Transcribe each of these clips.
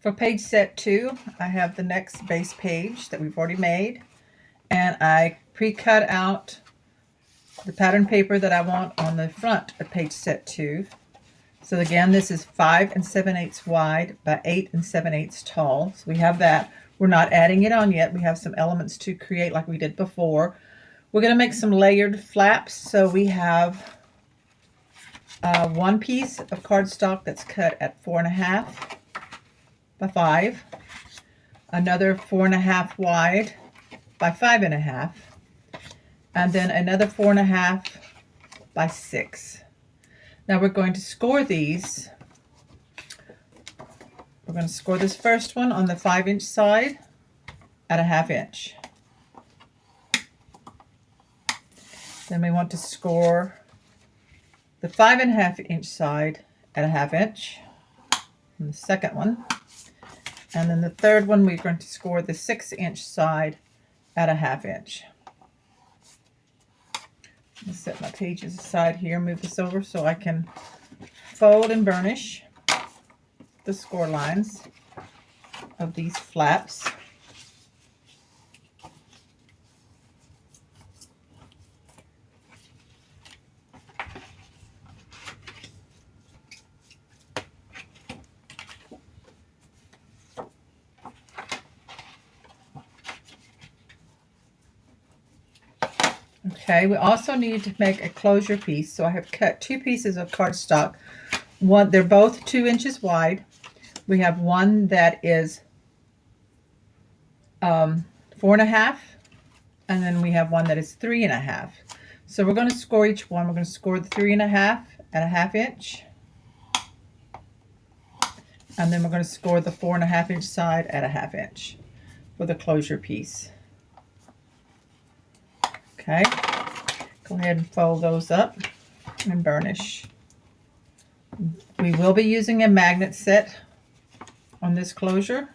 For page set 2, I have the next base page that we've already made, and I pre-cut out the pattern paper that I want on the front of page set 2. So again, this is 5 7/8 wide by 8 7/8 tall. So we have that. We're not adding it on yet. We have some elements to create like we did before. We're going to make some layered flaps. So we have one piece of cardstock that's cut at 4.5 by 5, another 4.5 wide by 5.5, and then another 4.5 by 6. Now we're going to score these. We're going to score this first one on the 5-inch side at a 1/2 inch. Then we want to score the 5.5-inch side at a 1/2 inch on the second one. And then the third one, we're going to score the 6-inch side at a 1/2 inch. I'll set my pages aside here, move this over so I can fold and burnish the score lines of these flaps. Okay, we also need to make a closure piece. So I have cut 2 pieces of cardstock. They're both 2 inches wide. We have one that is 4.5, and then we have one that is 3.5. So we're going to score each one. We're going to score the 3.5 at a 1/2 inch. And then we're going to score the 4.5-inch side at a 1/2 inch for the closure piece. Okay, go ahead and fold those up and burnish. We will be using a magnet set on this closure.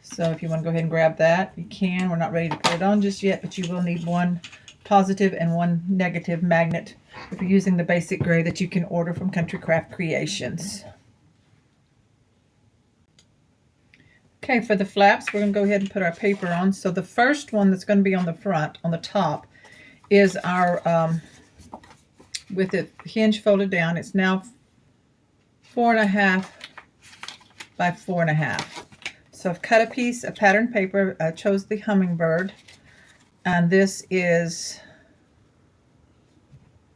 So if you want to go ahead and grab that, you can. We're not ready to put it on just yet, but you will need one positive and one negative magnet if you're using the basic gray that you can order from Country Craft Creations. Okay, for the flaps, we're going to go ahead and put our paper on. So the first one that's going to be on the front, on the top, is our, with the hinge folded down, it's now 4.5 by 4.5. So I've cut a piece of pattern paper. I chose the hummingbird, and this is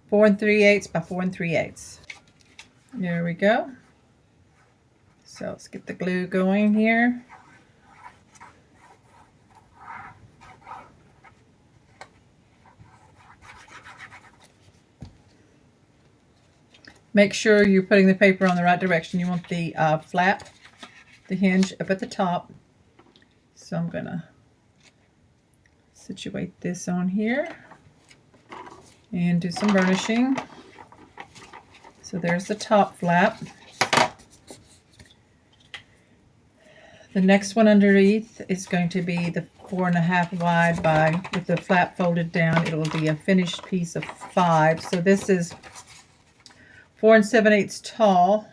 4 3/8 by 4 3/8. There we go. So let's get the glue going here. Make sure you're putting the paper on the right direction. You want the flap, the hinge up at the top. So I'm going to situate this on here and do some burnishing. So there's the top flap. The next one underneath is going to be the 4.5 wide by, with the flap folded down, it will be a finished piece of 5. So this is 4 7/8 tall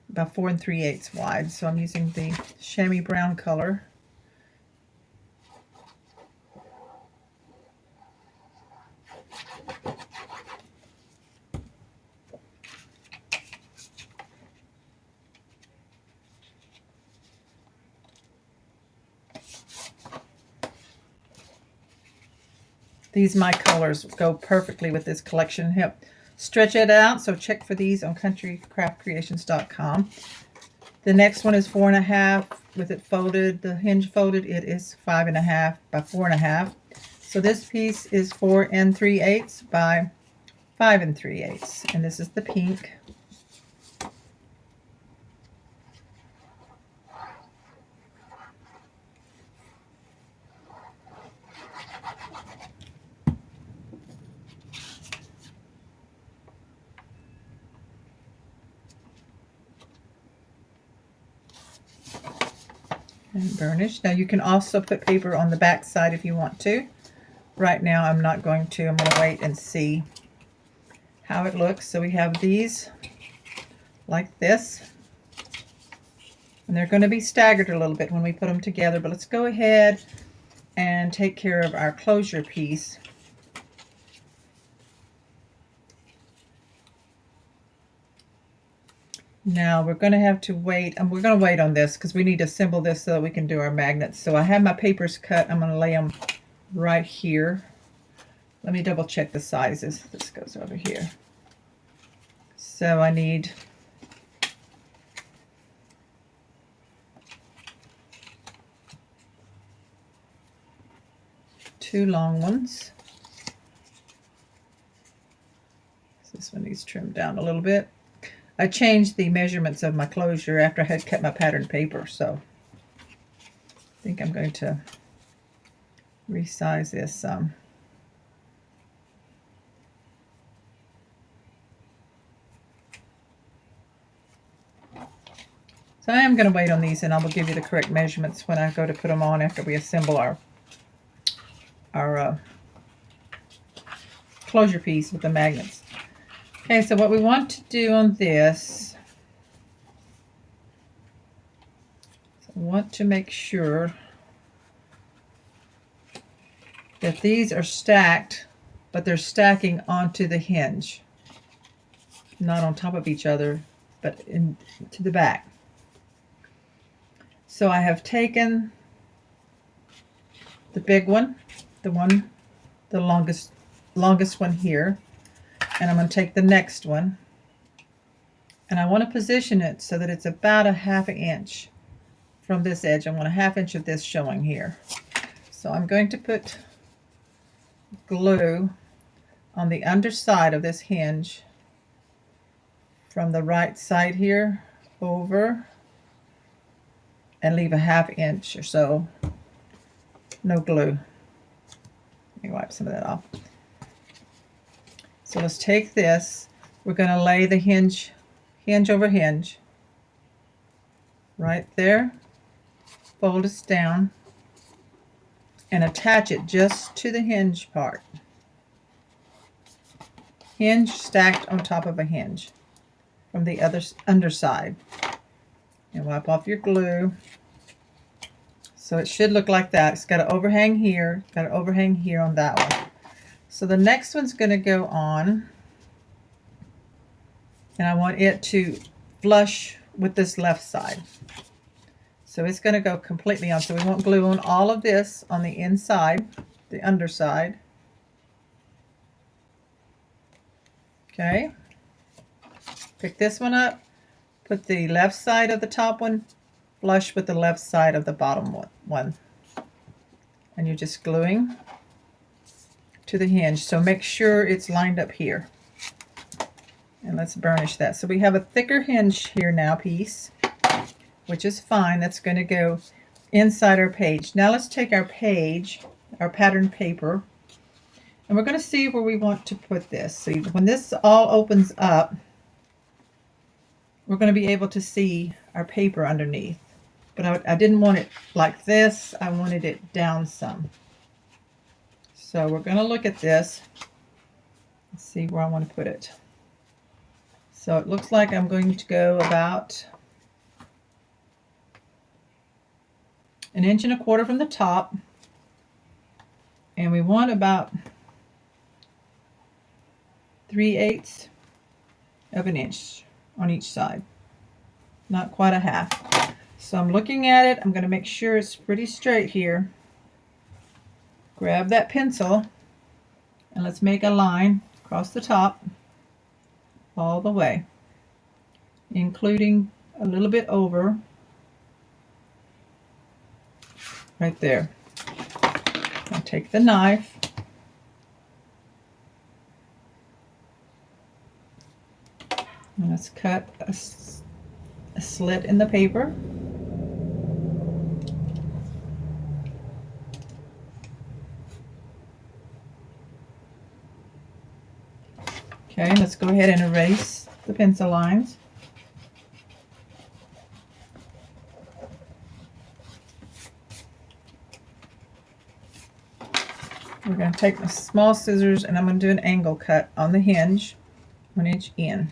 by 4 3/8 wide. So I'm using the chamois brown color. These, my colors, go perfectly with this collection. Help stretch it out, so check for these on countrycraftcreations.com. The next one is 4.5 with it folded, the hinge folded. It is 5.5 by 4.5. So this piece is 4 3/8 by 5 3/8, and this is the pink. And burnish. Now you can also put paper on the back side if you want to. Right now I'm not going to. I'm going to wait and see how it looks. So we have these like this. And they're going to be staggered a little bit when we put them together, but let's go ahead and take care of our closure piece. Now we're going to have to wait, and we're going to wait on this because we need to assemble this so that we can do our magnets. So I have my papers cut. I'm going to lay them right here. Let me double check the sizes. This goes over here. So I need two long ones. This one needs trimmed down a little bit. I changed the measurements of my closure after I had cut my pattern paper, so I think I'm going to resize this some. So I am going to wait on these, and I will give you the correct measurements when I go to put them on after we assemble our closure piece with the magnets. Okay, so what we want to do on this, so I want to make sure that these are stacked, but they're stacking onto the hinge, not on top of each other, but to the back. So I have taken the big one, the longest one here, and I'm going to take the next one, and I want to position it so that it's about a ½ inch from this edge. I want a ½ inch of this showing here. So I'm going to put glue on the underside of this hinge from the right side here over, and leave a ½ inch or so. No glue. Let me wipe some of that off. So let's take this. We're going to lay the hinge over hinge right there. Fold this down and attach it just to the hinge part. Hinge stacked on top of a hinge from the other underside. And wipe off your glue. So it should look like that. It's got an overhang here, got an overhang here on that one. So the next one's going to go on, and I want it to flush with this left side. So it's going to go completely on. So we want glue on all of this on the inside, the underside. Okay. Pick this one up, put the left side of the top one flush with the left side of the bottom one. And you're just gluing to the hinge. So make sure it's lined up here. And let's burnish that. So we have a thicker hinge here now piece, which is fine. That's going to go inside our page. Now let's take our page, our pattern paper, and we're going to see where we want to put this. So when this all opens up, we're going to be able to see our paper underneath. But I didn't want it like this. I wanted it down some. So we're going to look at this and see where I want to put it. So it looks like I'm going to go about 1.25 inches from the top. And we want about 3/8 of an inch on each side. Not quite a half. So I'm looking at it. I'm going to make sure it's pretty straight here. Grab that pencil and let's make a line across the top all the way, including a little bit over right there. I'll take the knife and let's cut a slit in the paper. Okay, let's go ahead and erase the pencil lines. We're going to take my small scissors and I'm going to do an angle cut on the hinge, 1 inch in.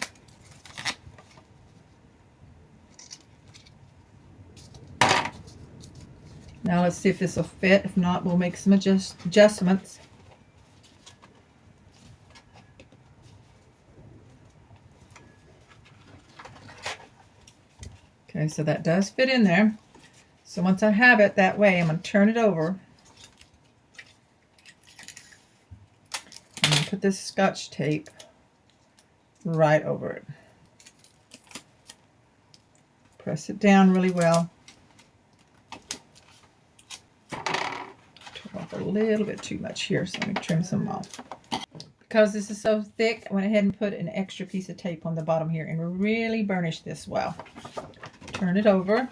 Now let's see if this will fit. If not, we'll make some adjustments. Okay, so that does fit in there. So once I have it that way, I'm going to turn it over. I'm going to put this Scotch tape right over it. Press it down really well. Turn off a little bit too much here, so let me trim some off. Because this is so thick, I went ahead and put an extra piece of tape on the bottom here and really burnish this well. Turn it over.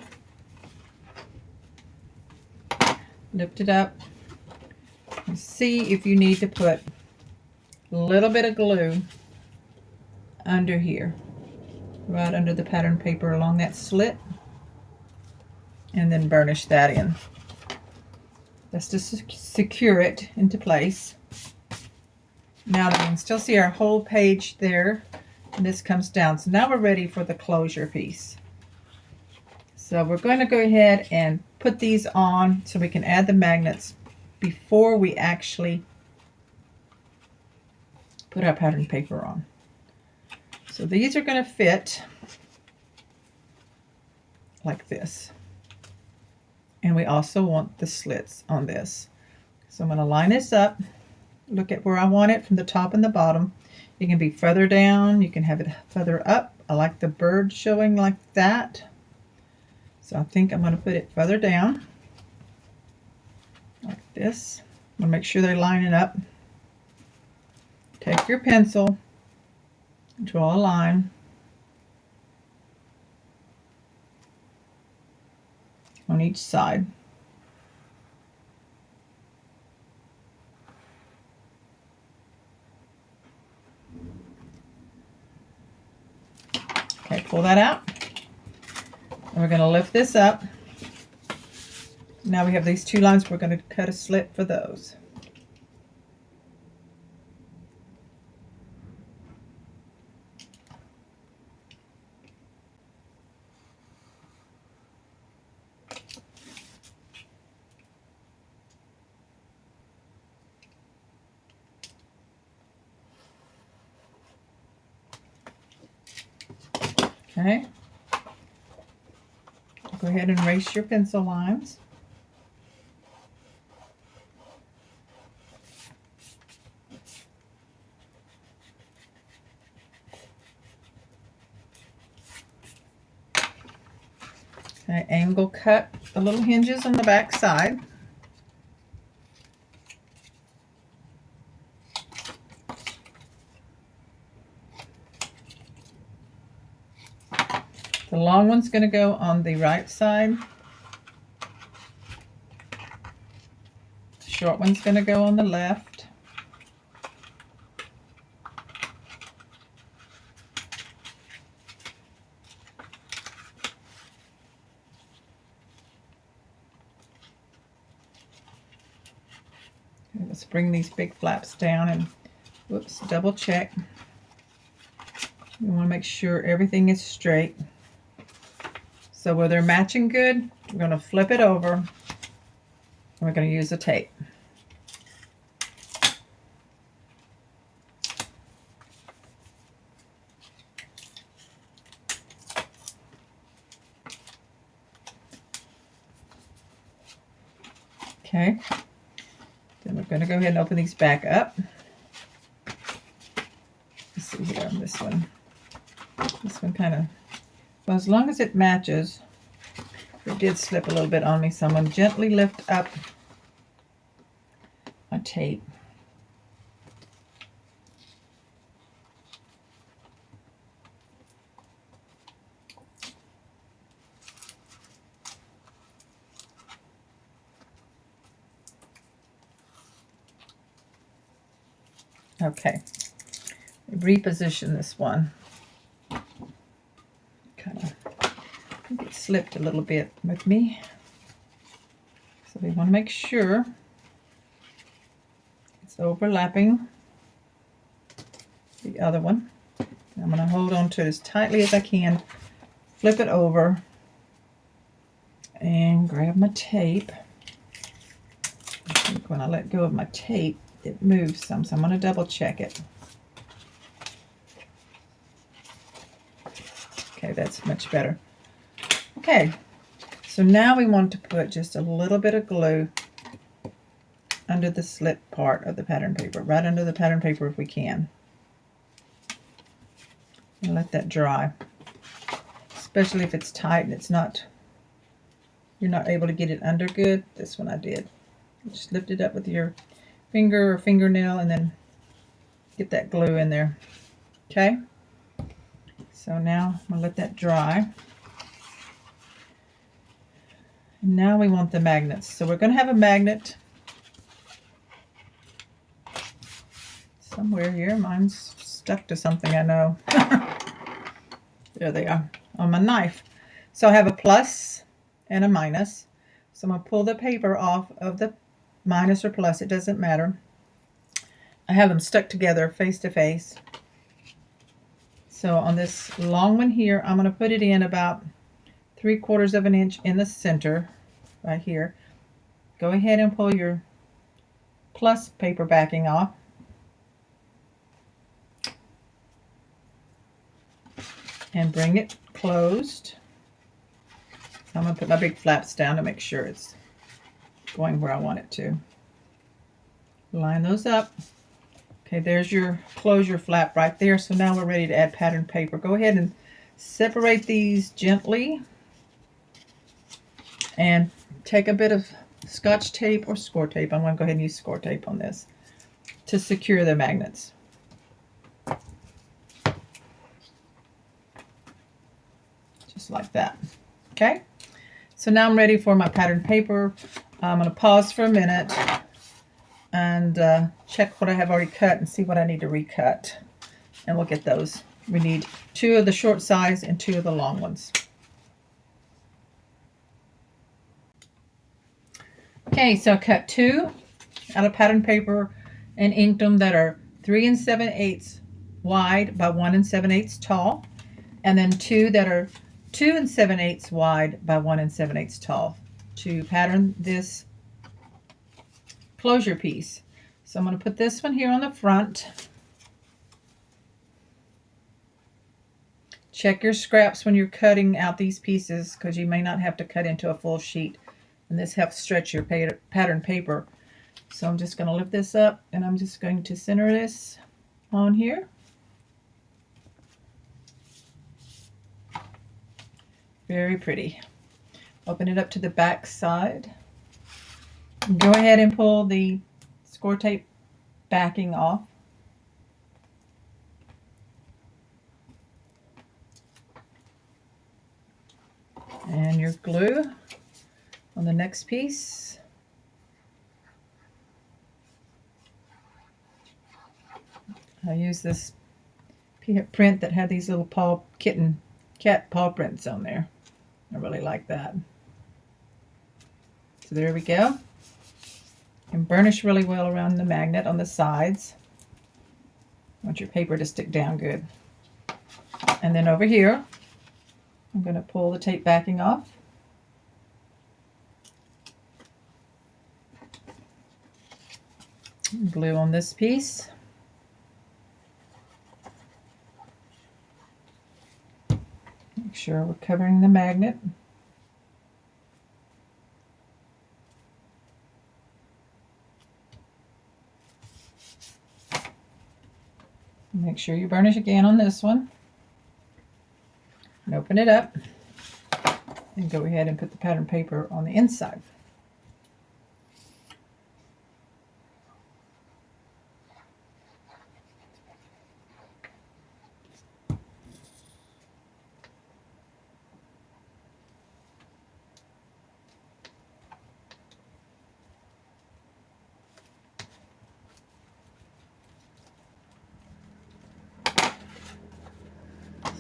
Lift it up. And see if you need to put a little bit of glue under here. Right under the pattern paper along that slit. And then burnish that in. That's to secure it into place. Now that we can still see our whole page there, and this comes down. So now we're ready for the closure piece. So we're going to go ahead and put these on so we can add the magnets before we actually put our pattern paper on. So these are going to fit like this. And we also want the slits on this. So I'm going to line this up. Look at where I want it from the top and the bottom. You can be further down. You can have it further up. I like the bird showing like that. So I think I'm going to put it further down. Like this. I'm going to make sure they're lining up. Take your pencil. Draw a line. On each side. Okay, pull that out. And we're going to lift this up. Now we have these two lines. We're going to cut a slit for those. Okay. Go ahead and erase your pencil lines. Okay, angle cut the little hinges on the back side. The long one's going to go on the right side. The short one's going to go on the left. Okay, let's bring these big flaps down and whoops, double check. We want to make sure everything is straight. So where they're matching good, we're going to flip it over and we're going to use the tape. Okay, then we're going to go ahead and open these back up. Let's see here on this one. This one kind of, well, as long as it matches, it did slip a little bit on me, so I'm going to gently lift up my tape. Okay, reposition this one. Kind of, I think it slipped a little bit with me. So we want to make sure it's overlapping the other one. I'm going to hold on to it as tightly as I can, flip it over, and grab my tape. when I let go of my tape, it moves some, so I'm going to double check it. Okay, that's much better. Okay, so now we want to put just a little bit of glue under the slit part of the pattern paper, right under the pattern paper if we can. And let that dry, especially if it's tight and you're not able to get it under good. This one I did. Just lift it up with your finger or fingernail and then get that glue in there. Okay, so now I'm going to let that dry. And now we want the magnets. So we're going to have a magnet somewhere here. Mine's stuck to something, I know. There they are on my knife. So I have a plus and a minus. So I'm going to pull the paper off of the minus or plus. It doesn't matter. I have them stuck together face to face. So on this long one here, I'm going to put it in about 3/4 of an inch in the center right here. Go ahead and pull your plus paper backing off. And bring it closed. I'm going to put my big flaps down to make sure it's going where I want it to. Line those up. Okay, there's your closure flap right there. So now we're ready to add pattern paper. Go ahead and separate these gently and take a bit of Scotch tape or score tape. I'm going to go ahead and use score tape on this to secure the magnets. Just like that. Okay, so now I'm ready for my pattern paper. I'm going to pause for a minute and check what I have already cut and see what I need to recut. And we'll get those. We need 2 of the short size and 2 of the long ones. Okay, so I cut 2 out of pattern paper and inked them that are 3 7/8 wide by 1 7/8 tall. And then 2 that are 2 7/8 wide by 1 7/8 tall to pattern this closure piece. So I'm going to put this one here on the front. Check your scraps when you're cutting out these pieces because you may not have to cut into a full sheet, and this helps stretch your pattern paper. So I'm just going to lift this up and I'm just going to center this on here. Very pretty. Open it up to the back side. Go ahead and pull the score tape backing off. And your glue on the next piece. I use this print that had these little cat paw prints on there. I really like that. So there we go. And burnish really well around the magnet on the sides. Want your paper to stick down good. And then over here, I'm going to pull the tape backing off. Glue on this piece. Make sure we're covering the magnet. Make sure you burnish again on this one. And open it up. And go ahead and put the pattern paper on the inside.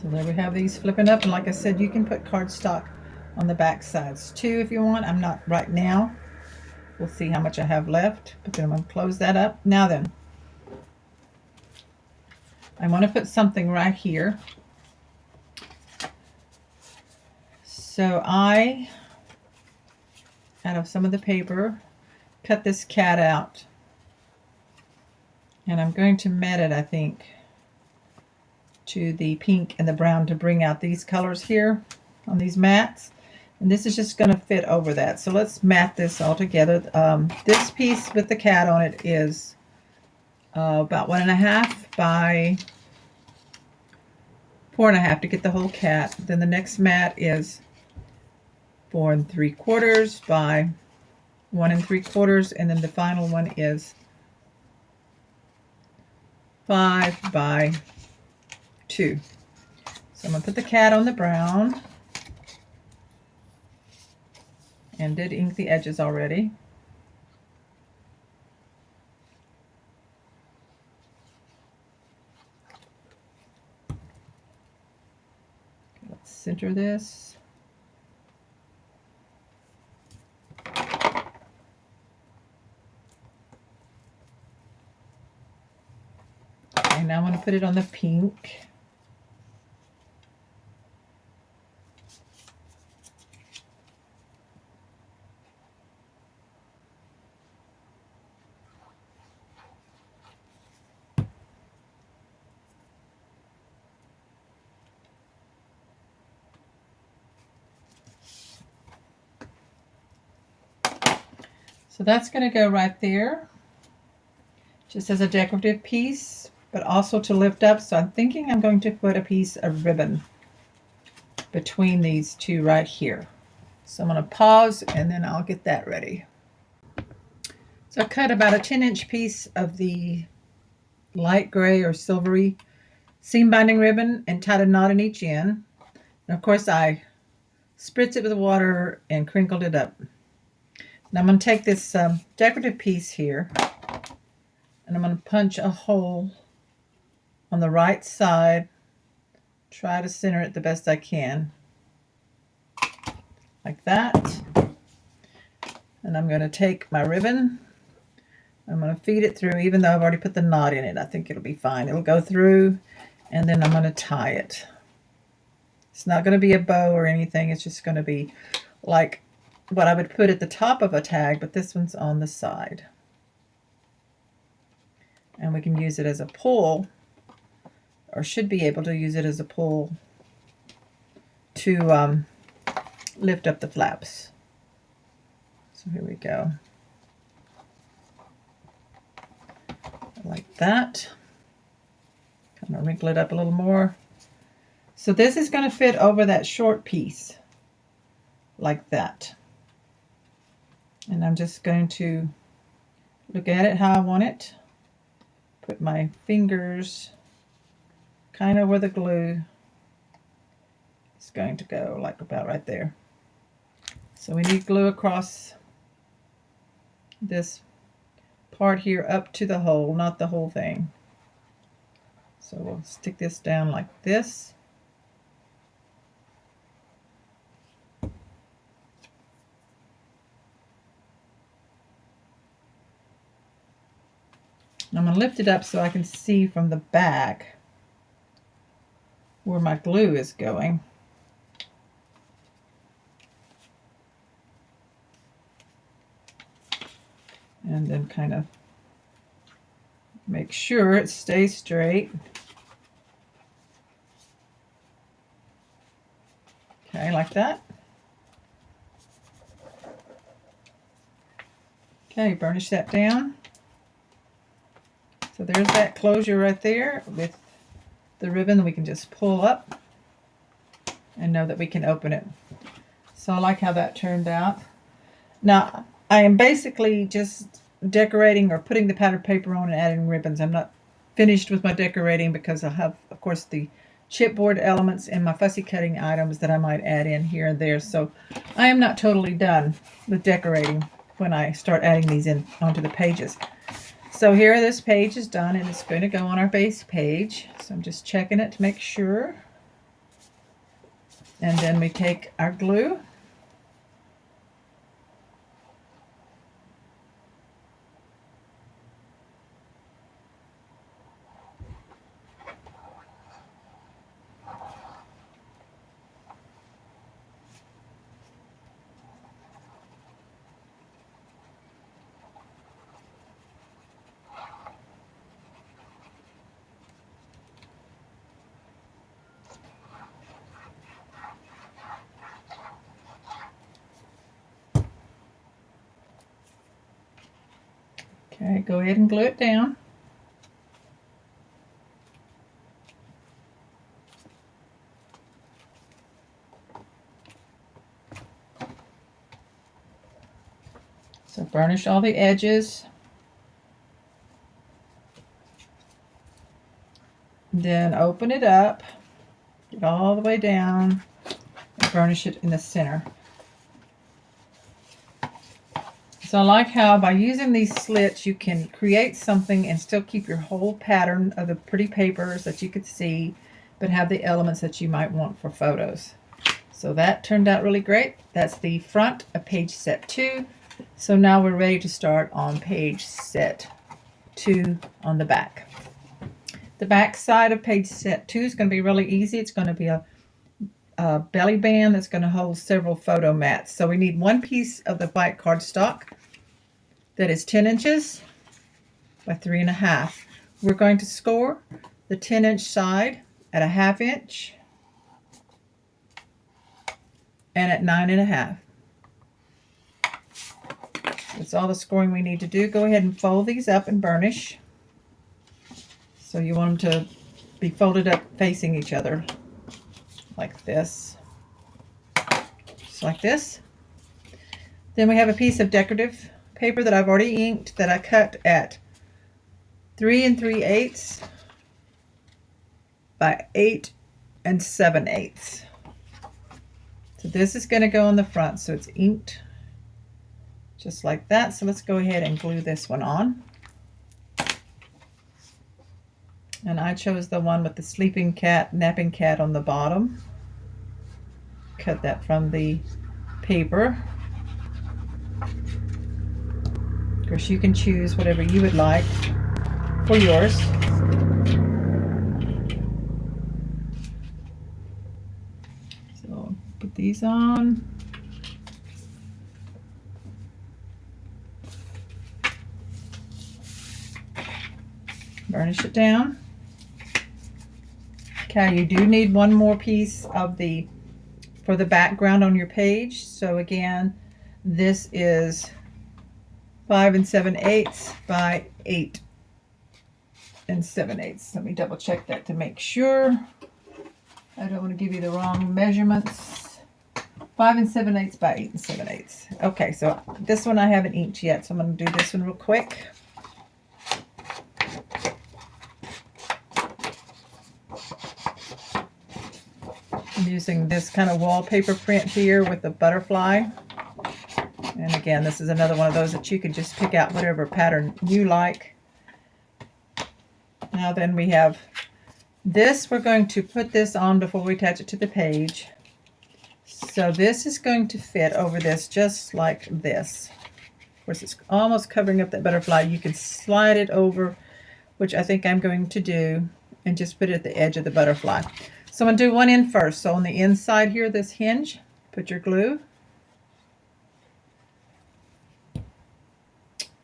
So there we have these flipping up, and like I said, you can put cardstock on the back sides too if you want. I'm not right now. We'll see how much I have left, but then I'm going to close that up. Now then, I want to put something right here. So out of some of the paper, cut this cat out. And I'm going to mat it, I think, to the pink and the brown to bring out these colors here on these mats. And this is just going to fit over that. So let's mat this all together. This piece with the cat on it is about 1.5 by 4.5 to get the whole cat. Then the next mat is 4 3/4 by 1 3/4, and then the final one is 5 by 2. So I'm going to put the cat on the brown, and did ink the edges already. Let's center this. Okay, now I'm going to put it on the pink. So that's going to go right there, just as a decorative piece, but also to lift up. So I'm thinking I'm going to put a piece of ribbon between these two right here. So I'm going to pause and then I'll get that ready. So I cut about a 10-inch piece of the light gray or silvery seam binding ribbon and tied a knot in each end. And of course I spritzed it with water and crinkled it up. Now I'm going to take this decorative piece here and I'm going to punch a hole on the right side. Try to center it the best I can. Like that. And I'm going to take my ribbon. I'm going to feed it through, even though I've already put the knot in it. I think it'll be fine. It'll go through, and then I'm going to tie it. It's not going to be a bow or anything. It's just going to be like what I would put at the top of a tag, but this one's on the side. And we can use it as a pull, or should be able to use it as a pull to lift up the flaps. So here we go. Like that. Kind of wrinkle it up a little more. So this is going to fit over that short piece like that. And I'm just going to look at it how I want it. Put my fingers kind of where the glue is going to go, like about right there. So we need glue across this part here up to the hole, not the whole thing. So we'll stick this down like this. I'm going to lift it up so I can see from the back where my glue is going. And then kind of make sure it stays straight. Okay, like that. Okay, burnish that down. So there's that closure right there with the ribbon. We can just pull up and know that we can open it. So I like how that turned out. Now, I am basically just decorating or putting the pattern paper on and adding ribbons. I'm not finished with my decorating because I have, of course, the chipboard elements and my fussy cutting items that I might add in here and there. So I am not totally done with decorating when I start adding these in onto the pages. So here this page is done and it's going to go on our base page. So I'm just checking it to make sure. And then we take our glue. Okay, go ahead and glue it down. So burnish all the edges. Then open it up, get all the way down, and burnish it in the center. So I like how by using these slits you can create something and still keep your whole pattern of the pretty papers that you could see, but have the elements that you might want for photos. So that turned out really great. That's the front of page set 2. So now we're ready to start on page set 2 on the back. The back side of page set 2 is going to be really easy. It's going to be a belly band that's going to hold several photo mats. So we need one piece of the white cardstock that is 10 inches by 3.5. We're going to score the 10-inch side at 1/2 inch and at 9.5. That's all the scoring we need to do. Go ahead and fold these up and burnish. So you want them to be folded up facing each other like this. Just like this. Then we have a piece of decorative paper that I've already inked that I cut at 3 3/8 by 8 7/8. So this is going to go on the front, so it's inked just like that. So let's go ahead and glue this one on. And I chose the one with the sleeping cat, napping cat on the bottom. Cut that from the paper. Of course, you can choose whatever you would like for yours. So put these on. Burnish it down. Okay, you do need one more piece of for the background on your page. So again, this is 5 7/8 by 8 7/8. Let me double check that to make sure. I don't want to give you the wrong measurements. 5 7/8 by 8 7/8. Okay, so this one I haven't inked yet, so I'm going to do this one real quick. I'm using this kind of wallpaper print here with the butterfly. And again, this is another one of those that you can just pick out whatever pattern you like. Now then we have this. We're going to put this on before we attach it to the page. So this is going to fit over this just like this. Of course, it's almost covering up that butterfly. You can slide it over, which I think I'm going to do, and just put it at the edge of the butterfly. So I'm going to do one end first. So on the inside here, this hinge, put your glue.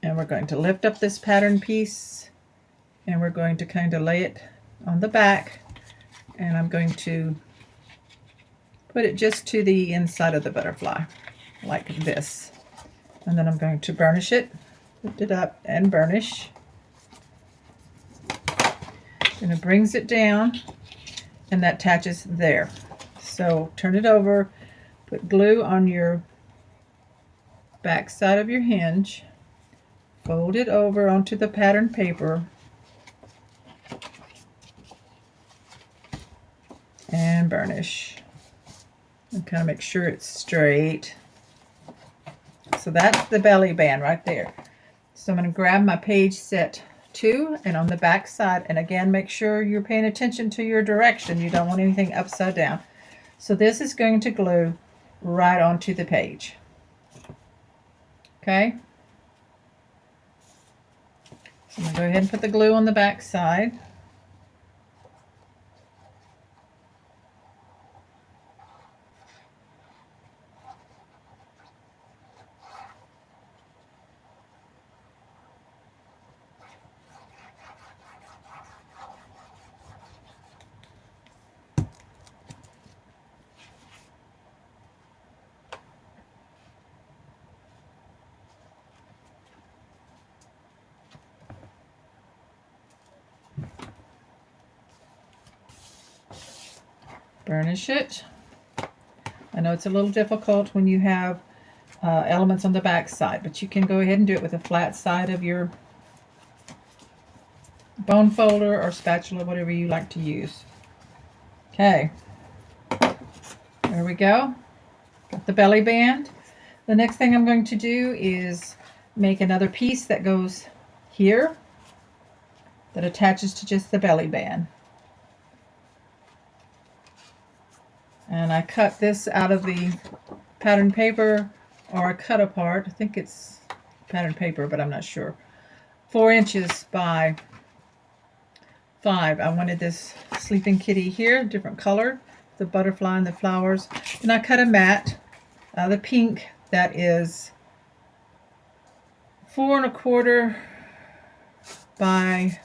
And we're going to lift up this pattern piece, and we're going to kind of lay it on the back. And I'm going to put it just to the inside of the butterfly, like this. And then I'm going to burnish it, lift it up and burnish. And it brings it down, and that attaches there. So turn it over, put glue on your back side of your hinge, fold it over onto the pattern paper, and burnish. And kind of make sure it's straight. So that's the belly band right there. So I'm going to grab my page set 2, and on the back side, and again, make sure you're paying attention to your direction. You don't want anything upside down. So this is going to glue right onto the page. Okay. So I'm going to go ahead and put the glue on the back side. burnish it. I know it's a little difficult when you have elements on the back side, but you can go ahead and do it with a flat side of your bone folder or spatula, whatever you like to use. Okay, there we go. Got the belly band. The next thing I'm going to do is make another piece that goes here that attaches to just the belly band. And I cut this out of the pattern paper, or cut apart. I think it's pattern paper, but I'm not sure. 4 inches by 5. I wanted this sleeping kitty here, different color, the butterfly and the flowers. And I cut a mat, the pink, that is 4 1/4 by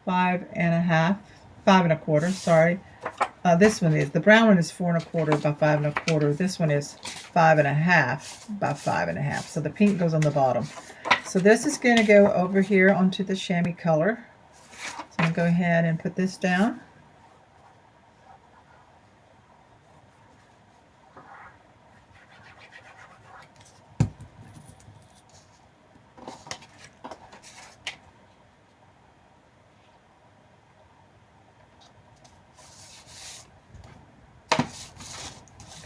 5 1/2, 5 1/4. Sorry. This one is, the brown one is 4 1/4 by 5 1/4. This one is 5 1/2 by 5 1/2. So the pink goes on the bottom. So this is going to go over here onto the chamois color. So I'm going to go ahead and put this down.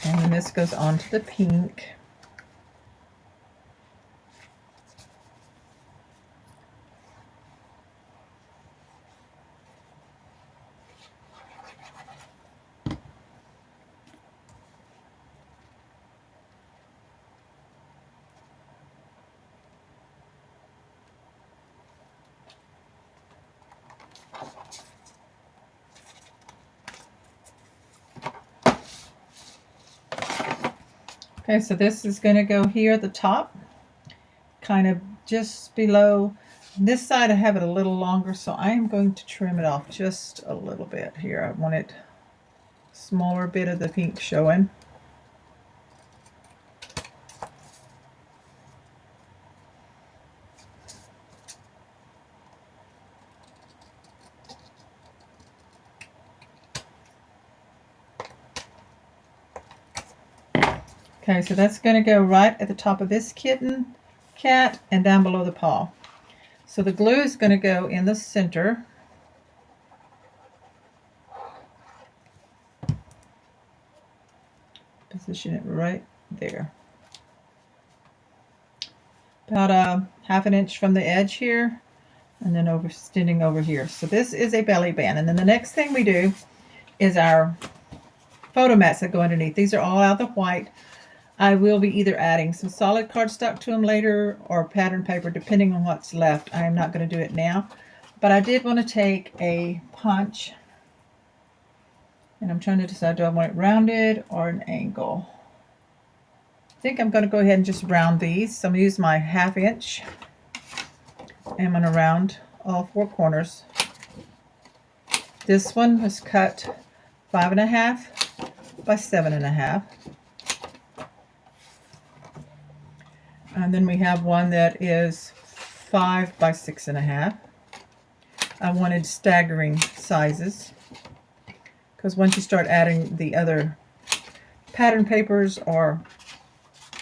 And then this goes onto the pink. Okay, so this is going to go here at the top, kind of just below. This side I have it a little longer, so I am going to trim it off just a little bit here. I want it smaller bit of the pink showing. Okay, so that's going to go right at the top of this cat and down below the paw. So the glue is going to go in the center. Position it right there. About a 1/2 inch from the edge here, and then extending over here. So this is a belly band. And then the next thing we do is our photo mats that go underneath. These are all out of the white. I will be either adding some solid cardstock to them later or pattern paper, depending on what's left. I am not going to do it now, but I did want to take a punch, and I'm trying to decide, do I want it rounded or an angle? I think I'm going to go ahead and just round these. So I'm going to use my 1/2 inch, and I'm going to round all 4 corners. This one was cut 5 1/2 by 7 1/2. And then we have one that is 5 by 6 1/2. I wanted staggering sizes, because once you start adding the other pattern papers or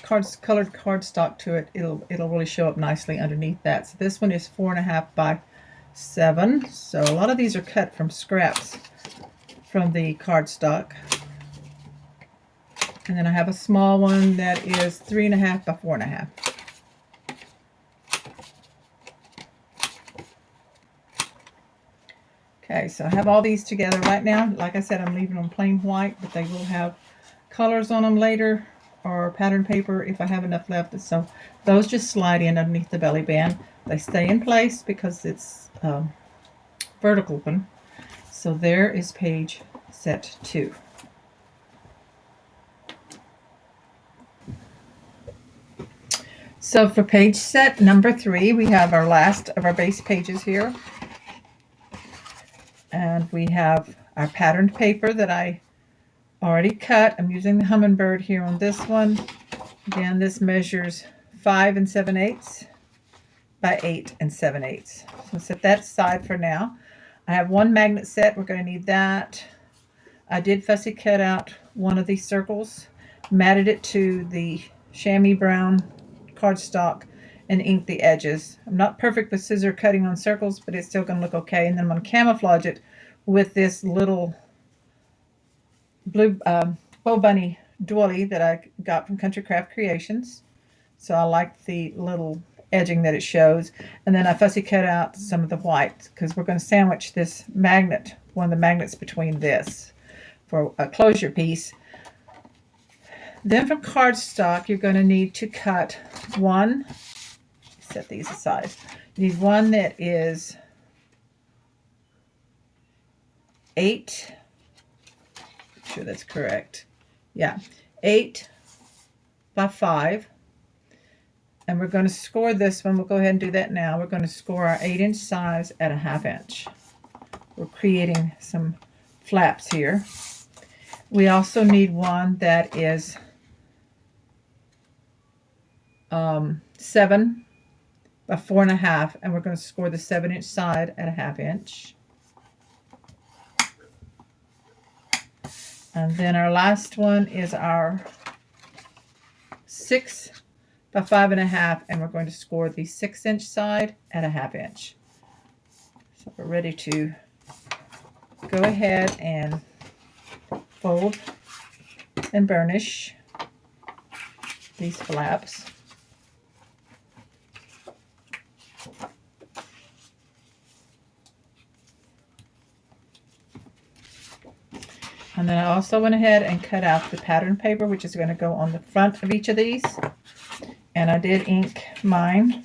colored cardstock to it, it'll really show up nicely underneath that. So this one is 4 1/2 by 7. So a lot of these are cut from scraps from the cardstock. And then I have a small one that is 3 1/2 by 4 1/2. Okay, so I have all these together right now. Like I said, I'm leaving them plain white, but they will have colors on them later, or pattern paper if I have enough left. So those just slide in underneath the belly band. They stay in place because it's vertical one. So there is page set 2. So for page set number 3, we have our last of our base pages here. And we have our patterned paper that I already cut. I'm using the hummingbird here on this one. Again, this measures 5 7/8 by 8 7/8. So set that aside for now. I have one magnet set. We're going to need that. I did fussy cut out one of these circles, matted it to the chamois brown cardstock, and inked the edges. I'm not perfect with scissor cutting on circles, but it's still going to look okay. And then I'm going to camouflage it with this little blue Bow Bunny doily that I got from Country Craft Creations. So I like the little edging that it shows. And then I fussy cut out some of the white because we're going to sandwich this magnet, one of the magnets between this for a closure piece. Then from cardstock, you're going to need to cut one. Set these aside. You need one that is 8. Make sure that's correct. Yeah, 8 by 5. And we're going to score this one. We'll go ahead and do that now. We're going to score our 8-inch size at a 1/2 inch. We're creating some flaps here. We also need one that is 7 by 4.5, and we're going to score the 7-inch side at a 1/2 inch. And then our last one is our 6 by 5.5, and we're going to score the 6-inch side at a 1/2 inch. So we're ready to go ahead and fold and burnish these flaps. And then I also went ahead and cut out the pattern paper, which is going to go on the front of each of these. And I did ink mine.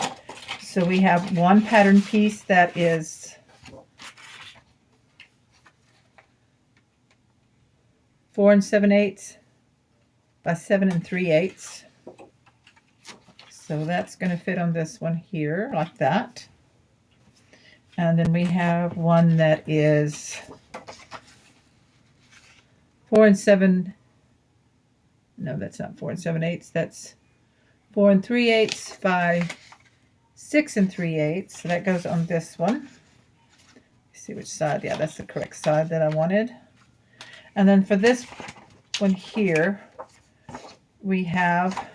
So we have one pattern piece that is 4 7/8 by 7 3/8. So that's going to fit on this one here like that. And then we have one that is 4 7. No, that's not 4 7/8. That's 4 3/8 by 6 3/8. So that goes on this one. Let's see which side. Yeah, that's the correct side that I wanted. And then for this one here, we have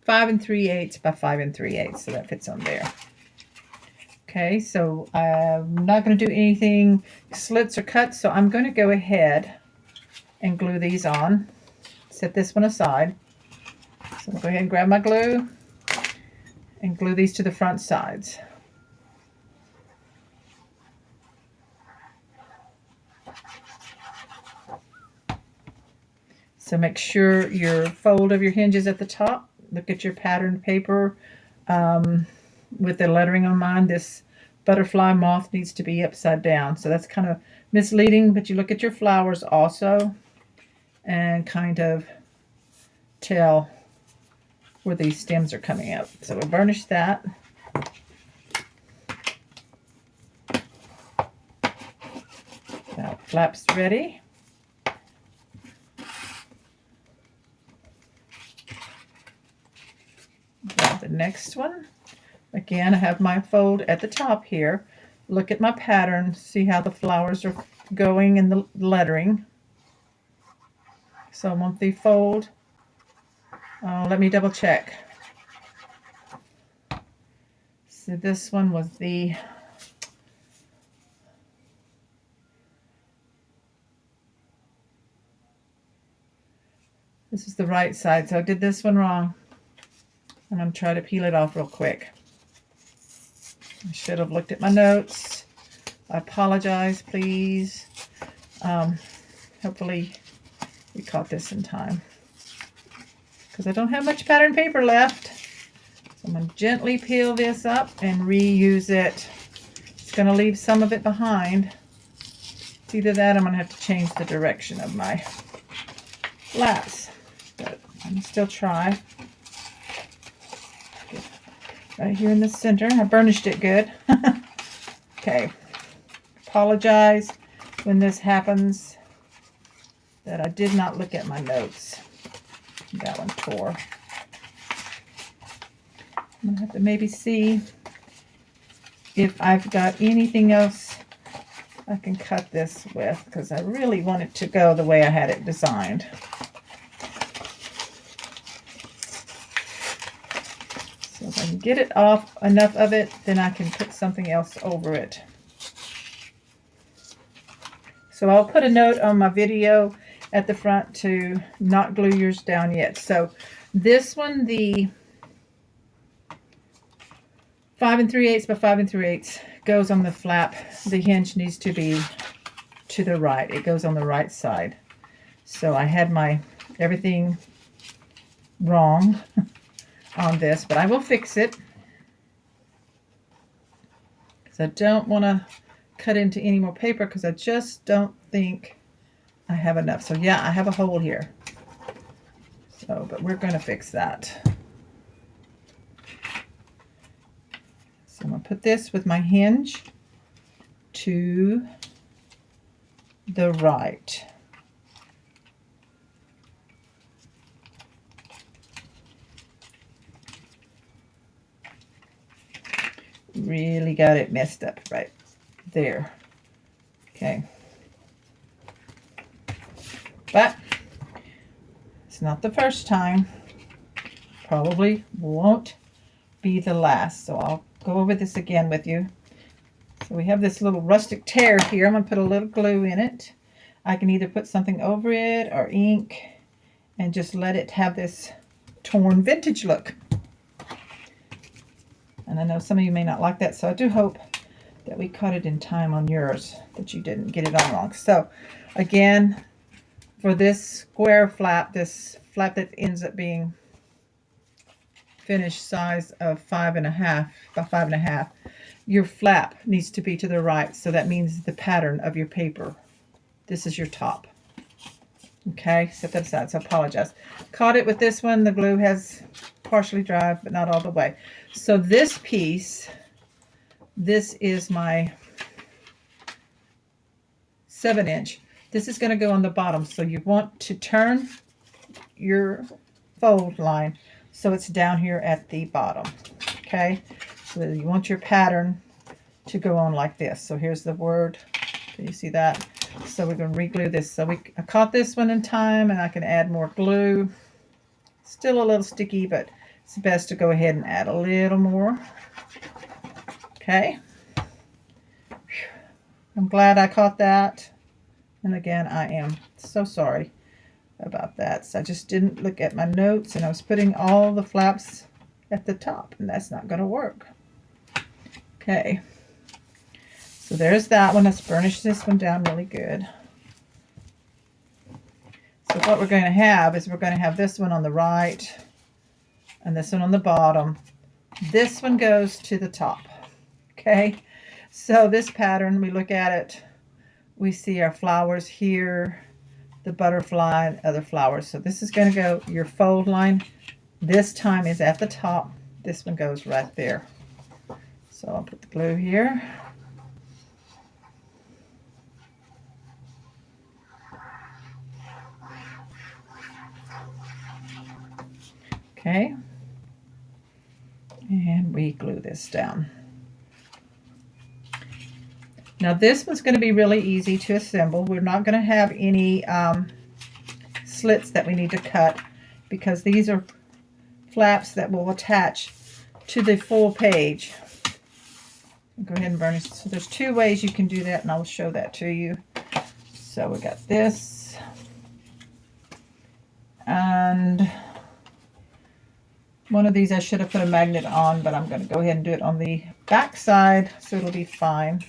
5 3/8 by 5 3/8. So that fits on there. Okay, so I'm not going to do anything slits or cuts, so I'm going to go ahead and glue these on. Set this one aside. So I'll go ahead and grab my glue and glue these to the front sides. So make sure your fold of your hinges at the top. Look at your pattern paper with the lettering on mine. This butterfly moth needs to be upside down. So that's kind of misleading, but you look at your flowers also and kind of tell where these stems are coming out. So we'll burnish that. Now flaps ready. Grab the next one. Again, I have my fold at the top here. Look at my pattern, see how the flowers are going in the lettering. So I want the fold. Let me double check. So this one was the this is the right side, so I did this one wrong. And I'm trying to peel it off real quick. I should have looked at my notes. I apologize, please. Hopefully we caught this in time. Because I don't have much pattern paper left. So I'm going to gently peel this up and reuse it. It's going to leave some of it behind. It's either that or I'm going to have to change the direction of my flaps. But I'm going to still try. Right here in the center. I burnished it good. Okay. Apologize when this happens that I did not look at my notes. That one tore. I'm going to have to maybe see if I've got anything else I can cut this with, because I really want it to go the way I had it designed. So if I can get it off enough of it, then I can put something else over it. So I'll put a note on my video at the front to not glue yours down yet. So this one, the 5 3/8 by 5 3/8 goes on the flap. The hinge needs to be to the right. It goes on the right side. So I had my everything wrong on this, but I will fix it, because I don't want to cut into any more paper, because I just don't think I have enough. So yeah, I have a hole here. So, but we're going to fix that. So I'm going to put this with my hinge to the right. Really got it messed up right there. Okay. But it's not the first time. Probably won't be the last. So I'll go over this again with you. So we have this little rustic tear here. I'm going to put a little glue in it. I can either put something over it or ink and just let it have this torn vintage look. And I know some of you may not like that, so I do hope that we cut it in time on yours, that you didn't get it on wrong. So again, for this square flap, this flap that ends up being finished size of 5.5 by 5.5, your flap needs to be to the right. So that means the pattern of your paper. This is your top. Okay, set that aside. So I apologize. Caught it with this one. The glue has partially dried, but not all the way. So this piece, this is my 7-inch. This is going to go on the bottom. So you want to turn your fold line so it's down here at the bottom. Okay, so you want your pattern to go on like this. So here's the word. Can you see that? So we're going to re-glue this. So I caught this one in time, and I can add more glue. Still a little sticky, but it's best to go ahead and add a little more. Okay. I'm glad I caught that. And again, I am so sorry about that. So I just didn't look at my notes, and I was putting all the flaps at the top, and that's not going to work. Okay. So there's that one. Let's burnish this one down really good. So what we're going to have is we're going to have this one on the right and this one on the bottom. This one goes to the top. Okay. So this pattern, we look at it, we see our flowers here, the butterfly, and other flowers. So this is going to go, your fold line this time is at the top. This one goes right there. So I'll put the glue here. Okay, and we glue this down. Now this one's going to be really easy to assemble. We're not going to have any slits that we need to cut, because these are flaps that will attach to the full page. Go ahead and burnish. So there's 2 ways you can do that, and I'll show that to you. So we got this, and one of these I should have put a magnet on, but I'm going to go ahead and do it on the back side, so it'll be fine.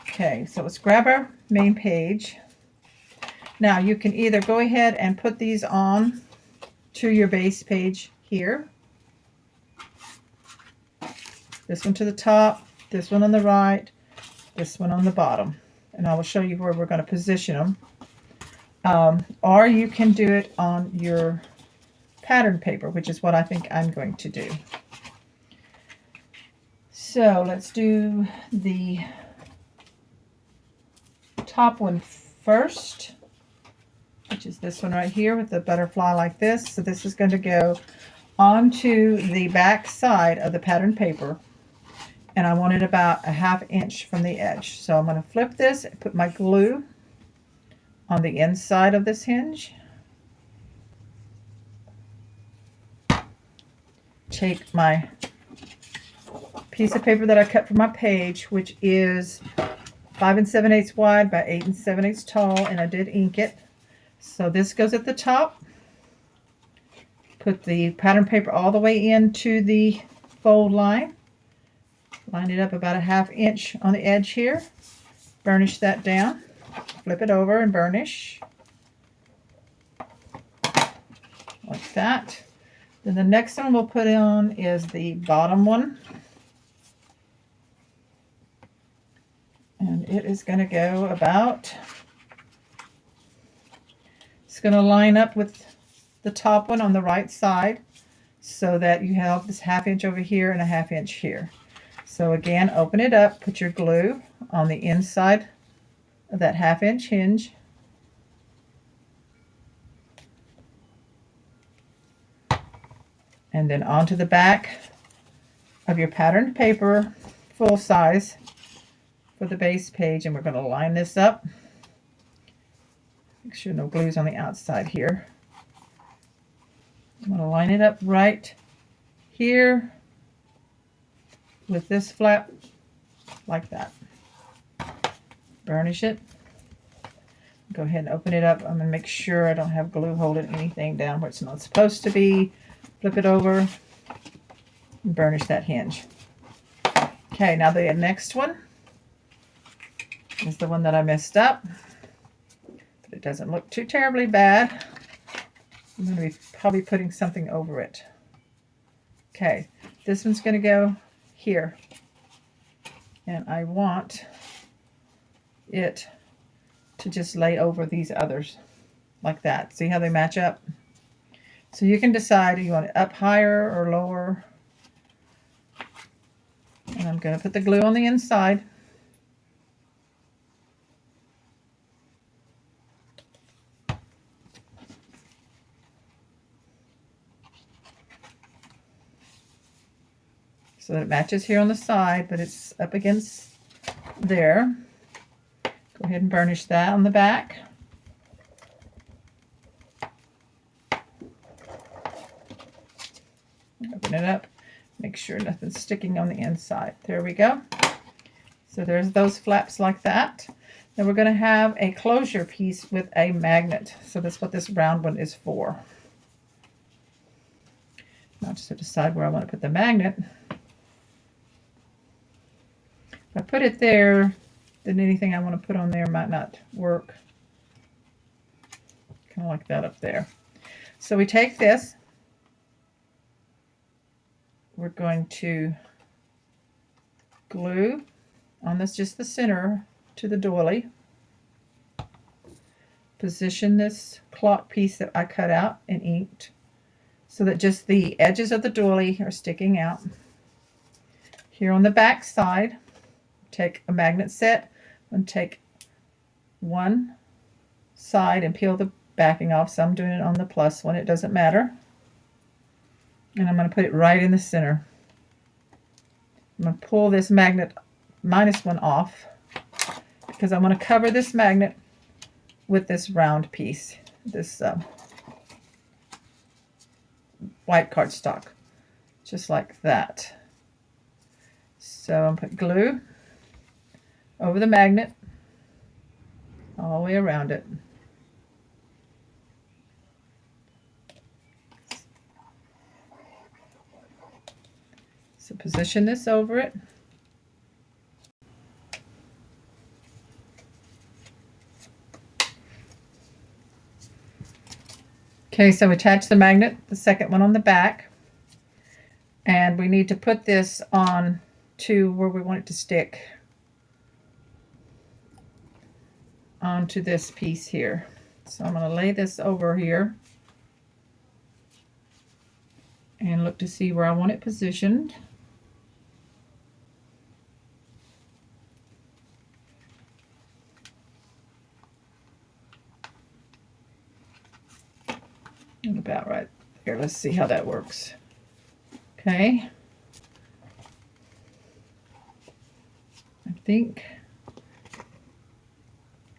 Okay, so let's grab our main page. Now you can either go ahead and put these on to your base page here. This one to the top, this one on the right, this one on the bottom. And I will show you where we're going to position them. Or you can do it on your pattern paper, which is what I think I'm going to do. So let's do the top one first, which is this one right here with the butterfly like this. So this is going to go onto the back side of the pattern paper, and I want it about a 1/2 inch from the edge. So I'm going to flip this and put my glue on the inside of this hinge. Take my piece of paper that I cut for my page, which is 5 7/8 wide by 8 7/8 tall, and I did ink it. So this goes at the top. Put the pattern paper all the way into the fold line. Line it up about a 1/2 inch on the edge here. Burnish that down. Flip it over and burnish. Like that. Then the next one we'll put on is the bottom one. And it is going to go about, it's going to line up with the top one on the right side so that you have this 1/2 inch over here and a 1/2 inch here. So again, open it up, put your glue on the inside of that 1/2 inch hinge. And then onto the back of your patterned paper, full size, for the base page, and we're going to line this up. Make sure no glue's on the outside here. I'm going to line it up right here with this flap like that. Burnish it. Go ahead and open it up. I'm going to make sure I don't have glue holding anything down where it's not supposed to be. Flip it over and burnish that hinge. Okay, now the next one is the one that I messed up, but it doesn't look too terribly bad. I'm going to be probably putting something over it. Okay, this one's going to go here, and I want it to just lay over these others like that. See how they match up? So you can decide if you want it up higher or lower. And I'm going to put the glue on the inside. So that it matches here on the side, but it's up against there. Go ahead and burnish that on the back. Open it up. Make sure nothing's sticking on the inside. There we go. So there's those flaps like that. Then we're going to have a closure piece with a magnet. So that's what this round one is for. Now I just have to decide where I want to put the magnet. If I put it there, then anything I want to put on there might not work. Kind of like that up there. So we take this. We're going to glue on this, just the center, to the doily. Position this clock piece that I cut out and inked so that just the edges of the doily are sticking out. Here on the back side, take a magnet set and take one side and peel the backing off. So I'm doing it on the plus one. It doesn't matter. And I'm going to put it right in the center. I'm going to pull this magnet -1 off because I want to cover this magnet with this round piece, this white cardstock, just like that. So I'm going to put glue over the magnet all the way around it. So position this over it. Okay, so attach the magnet, the second one on the back, and we need to put this on to where we want it to stick onto this piece here. So I'm going to lay this over here and look to see where I want it positioned. And about right there. Let's see how that works. Okay. think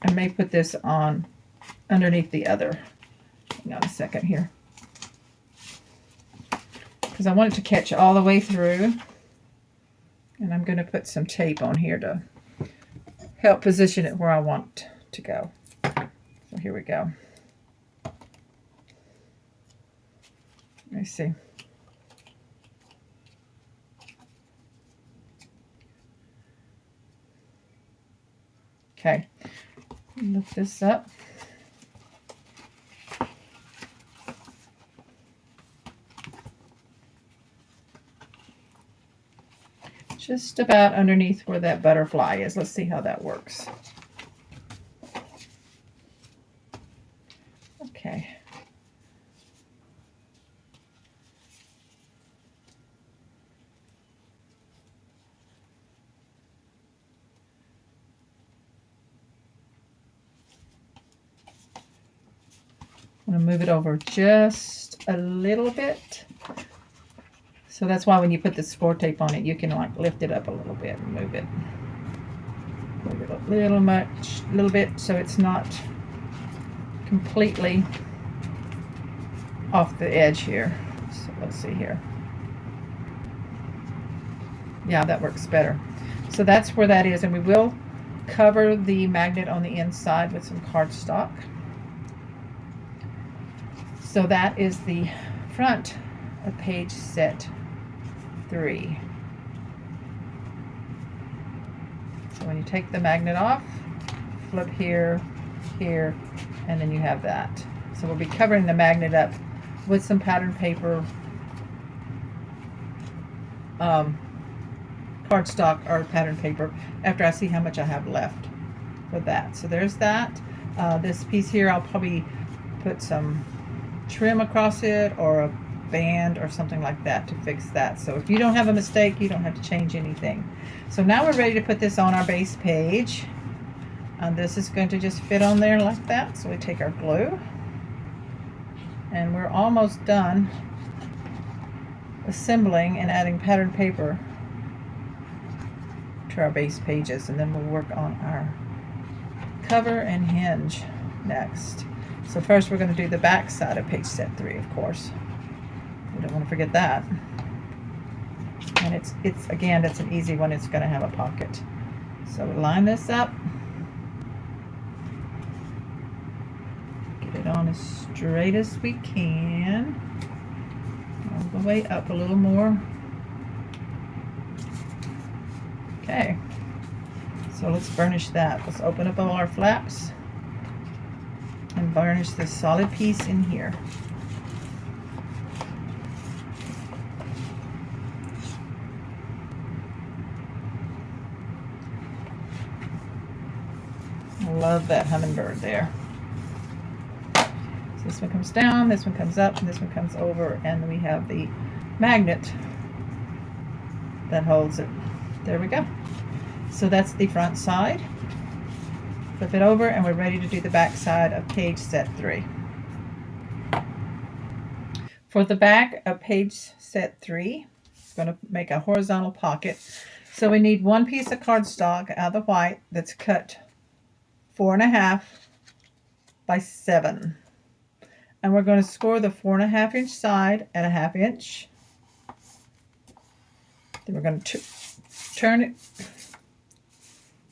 I may put this on underneath the other. Hang on a second here. Because I want it to catch all the way through. And I'm going to put some tape on here to help position it where I want to go. So here we go. Let me see. Okay, lift this up. Just about underneath where that butterfly is. Let's see how that works. Okay. I'm going to move it over just a little bit. So that's why when you put the score tape on it, you can like lift it up a little bit and move it. Move it a little bit so it's not completely off the edge here. So let's see here. Yeah, that works better. So that's where that is, and we will cover the magnet on the inside with some cardstock. So that is the front of page set 3. So when you take the magnet off, flip here, here, and then you have that. So we'll be covering the magnet up with some pattern paper, cardstock or pattern paper after I see how much I have left for that. So there's that. This piece here, I'll probably put some trim across it or a band or something like that to fix that. So if you don't have a mistake, you don't have to change anything. So now we're ready to put this on our base page. This is going to just fit on there like that. So we take our glue and we're almost done assembling and adding pattern paper to our base pages, and then we'll work on our cover and hinge next. So first we're going to do the back side of page set 3, of course. We don't want to forget that. And it's again, that's an easy one. It's going to have a pocket. So we line this up. Get it on as straight as we can. All the way up a little more. Okay. So let's burnish that. Let's open up all our flaps and varnish this solid piece in here. I love that hummingbird there. So this one comes down, this one comes up, and this one comes over, and we have the magnet that holds it. There we go. So that's the front side. Flip it over and we're ready to do the back side of page set 3. For the back of page set 3, I'm going to make a horizontal pocket. So we need one piece of cardstock out of the white that's cut 4.5 by 7. And we're going to score the 4.5 inch side at a 1/2 inch. Then we're going to turn it.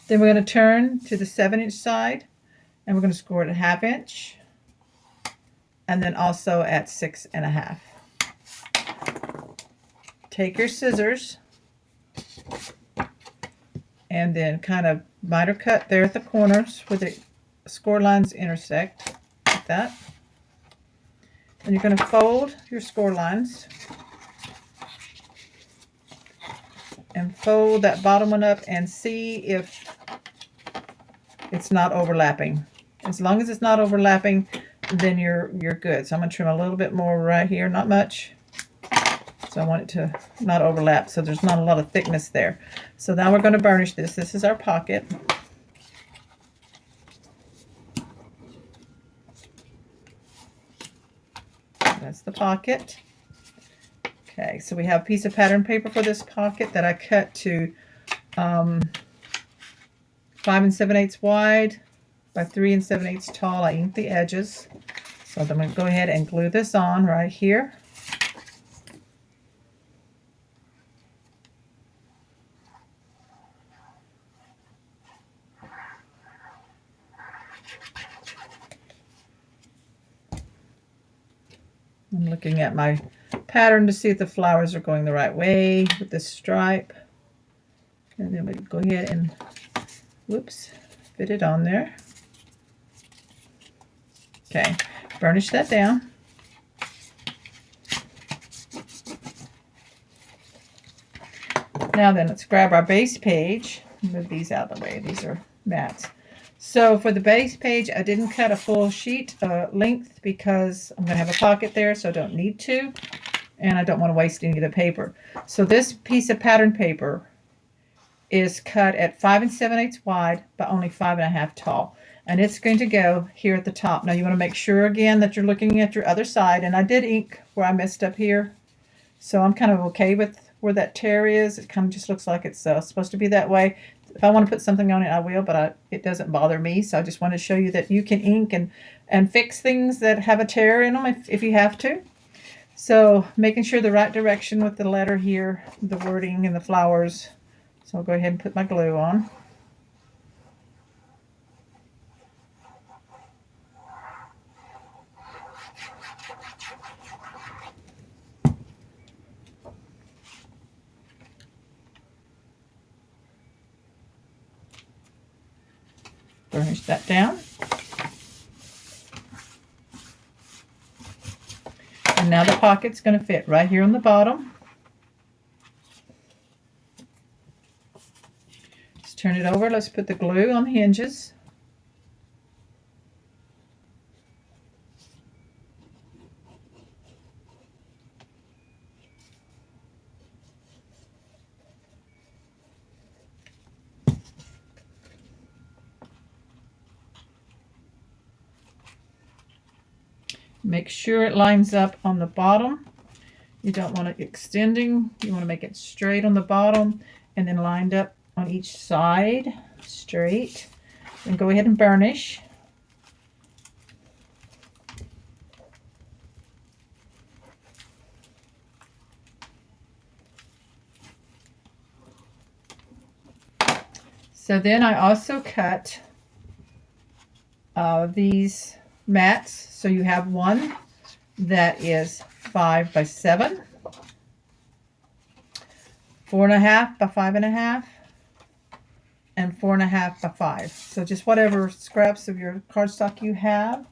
Then we're going to turn to the 7 inch side and we're going to score it at 1/2 inch. And then also at 6.5. Take your scissors and then kind of miter cut there at the corners where the score lines intersect, like that. And you're going to fold your score lines and fold that bottom one up and see if it's not overlapping. As long as it's not overlapping, then you're good. So I'm going to trim a little bit more right here, not much. So I want it to not overlap, so there's not a lot of thickness there. So now we're going to burnish this. This is our pocket. That's the pocket. Okay, so we have a piece of pattern paper for this pocket that I cut to 5 7/8 wide by 3 7/8 tall. I inked the edges. So I'm going to go ahead and glue this on right here. I'm looking at my pattern to see if the flowers are going the right way with this stripe. And then we go ahead and, whoops, fit it on there. Okay, burnish that down. Now then, let's grab our base page. Move these out of the way. These are mats. So for the base page, I didn't cut a full sheet length because I'm going to have a pocket there, so I don't need to. And I don't want to waste any of the paper. So this piece of pattern paper is cut at 5 7/8 wide by only 5 1/2 tall. And it's going to go here at the top. Now you want to make sure again that you're looking at your other side. And I did ink where I messed up here. So I'm kind of okay with where that tear is. It kind of just looks like it's supposed to be that way. If I want to put something on it, I will, but it doesn't bother me. So I just want to show you that you can ink and fix things that have a tear in them if you have to. So making sure the right direction with the letter here, the wording and the flowers. So I'll go ahead and put my glue on. Burnish that down. And now the pocket's going to fit right here on the bottom. Let's turn it over. Let's put the glue on the hinges. Make sure it lines up on the bottom. You don't want it extending. You want to make it straight on the bottom and then lined up on each side, straight. And go ahead and burnish. So then I also cut these mats. So you have one that is 5 by 7, 4 1/2 by 5 1/2, and 4 1/2 by 5. So just whatever scraps of your cardstock you have.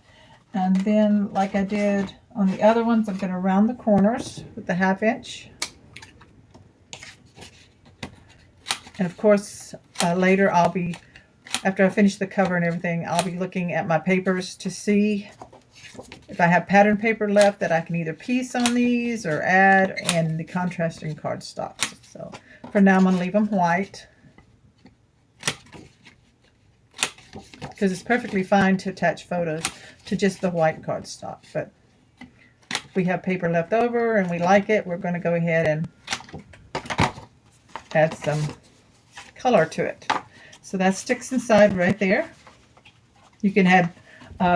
And then like I did on the other ones, I'm going to round the corners with the 1/2 inch. And of course, later I'll be, after I finish the cover and everything, I'll be looking at my papers to see if I have pattern paper left that I can either piece on these or add, and the contrasting cardstock. So for now, I'm going to leave them white because it's perfectly fine to attach photos to just the white cardstock. But if we have paper left over and we like it, we're going to go ahead and add some color to it. So that sticks inside right there. You can add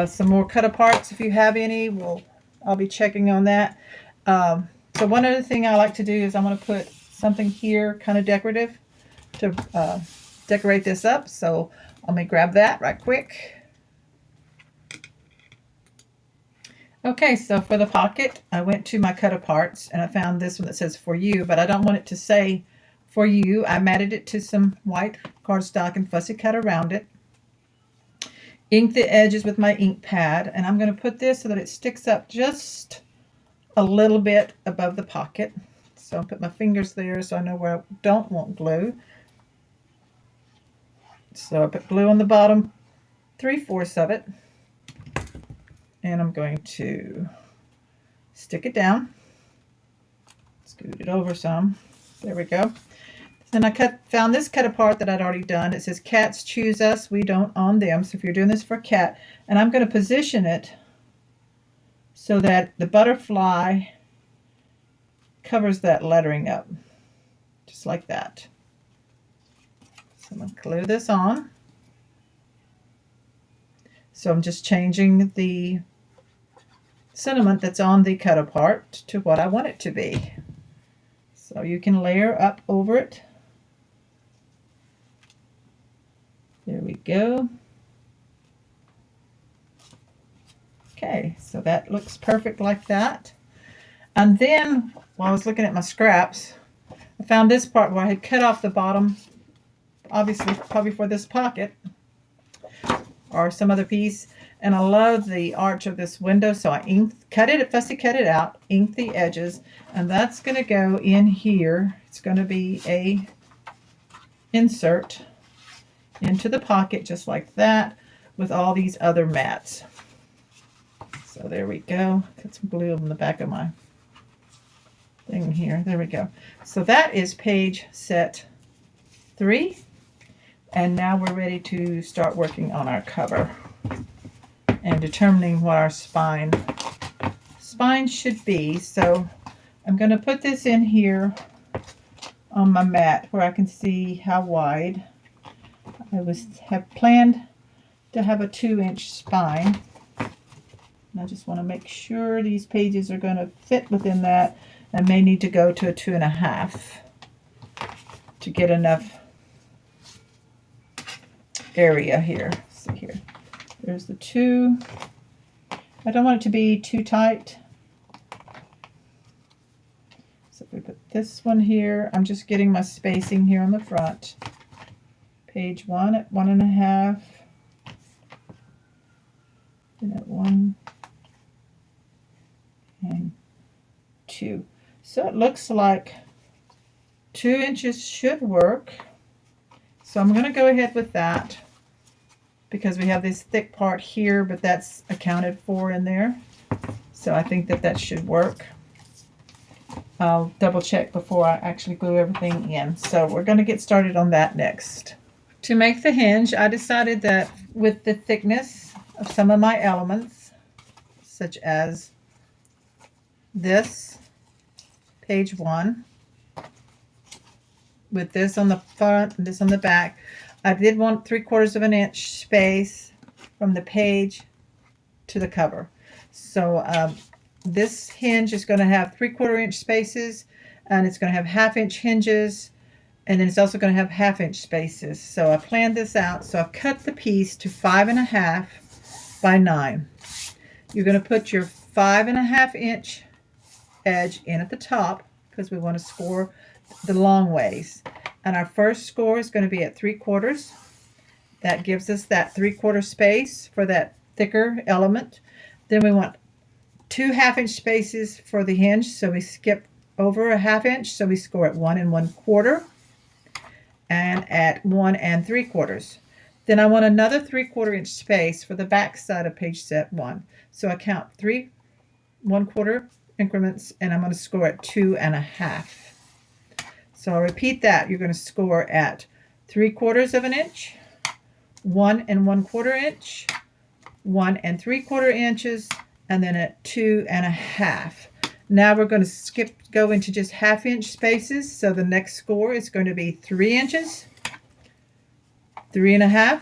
some more cut aparts if you have any. I'll be checking on that. So one other thing I like to do is I'm going to put something here kind of decorative to decorate this up. So let me grab that right quick. Okay, so for the pocket, I went to my cut aparts and I found this one that says for you, but I don't want it to say for you. I matted it to some white cardstock and fussy cut around it. Ink the edges with my ink pad, and I'm going to put this so that it sticks up just a little bit above the pocket. So I'll put my fingers there so I know where I don't want glue. So I put glue on the bottom, 3/4 of it, and I'm going to stick it down. Scoot it over some. There we go. Then I found this cut apart that I'd already done. It says cats choose us, we don't own them. So if you're doing this for a cat, and I'm going to position it so that the butterfly covers that lettering up, just like that. So I'm going to glue this on. So I'm just changing the sentiment that's on the cut apart to what I want it to be. So you can layer up over it. There we go. Okay, so that looks perfect like that. And then, while I was looking at my scraps, I found this part where I had cut off the bottom, obviously probably for this pocket or some other piece. And I love the arch of this window, so I fussy cut it out, inked the edges, and that's going to go in here. It's going to be a insert into the pocket just like that with all these other mats. So there we go. Got some glue on the back of my thing here. There we go. So that is page set 3. And now we're ready to start working on our cover and determining what our spine should be. So I'm going to put this in here on my mat where I can see how wide. I have planned to have a 2-inch spine. And I just want to make sure these pages are going to fit within that. I may need to go to a 2.5 to get enough area here. Let's see here. There's the 2. I don't want it to be too tight. So if we put this one here, I'm just getting my spacing here on the front. Page 1 at 1.5. Then at 1 and 2. So it looks like 2 inches should work. So I'm going to go ahead with that because we have this thick part here, but that's accounted for in there. So I think that should work. I'll double check before I actually glue everything in. So we're going to get started on that next. To make the hinge, I decided that with the thickness of some of my elements, such as this, page 1, with this on the front and this on the back, I did want 3/4 of an inch space from the page to the cover. So this hinge is going to have 3/4 inch spaces, and it's going to have 1/2 inch hinges, and then it's also going to have 1/2 inch spaces. So I planned this out. So I've cut the piece to 5.5 by 9. You're going to put your 5.5 inch edge in at the top because we want to score the long ways. And our first score is going to be at 3/4. That gives us that 3/4 space for that thicker element. Then we want 2 1/2 inch spaces for the hinge, so we skip over a 1/2 inch, so we score at 1 1/4 and at 1 3/4. Then I want another 3/4 inch space for the back side of page set 1. So I count 3 1/4 increments, and I'm going to score at 2 1/2. So I'll repeat that. You're going to score at 3/4 of an inch, 1 1/4 inch, 1 3/4 inches, and then at 2 1/2. Now we're going to go into just 1/2 inch spaces. So the next score is going to be 3 inches, 3 1/2,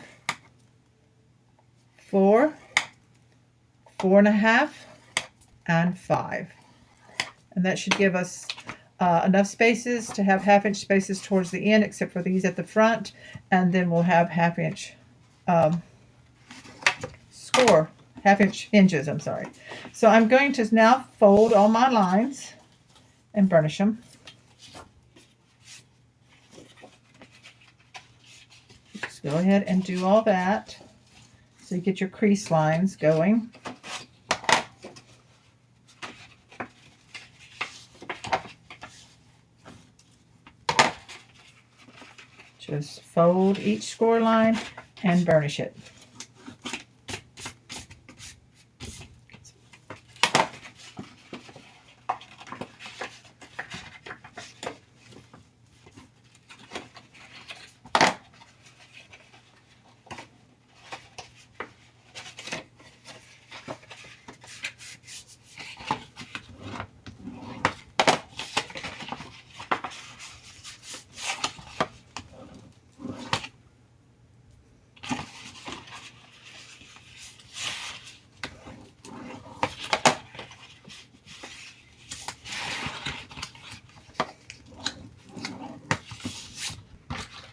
4, 4 1/2, and 5. And that should give us enough spaces to have 1/2 inch spaces towards the end, except for these at the front, and then we'll have 1/2 inch 1/2 inch hinges, I'm sorry. So I'm going to now fold all my lines and burnish them. Just go ahead and do all that so you get your crease lines going. Just fold each score line and burnish it.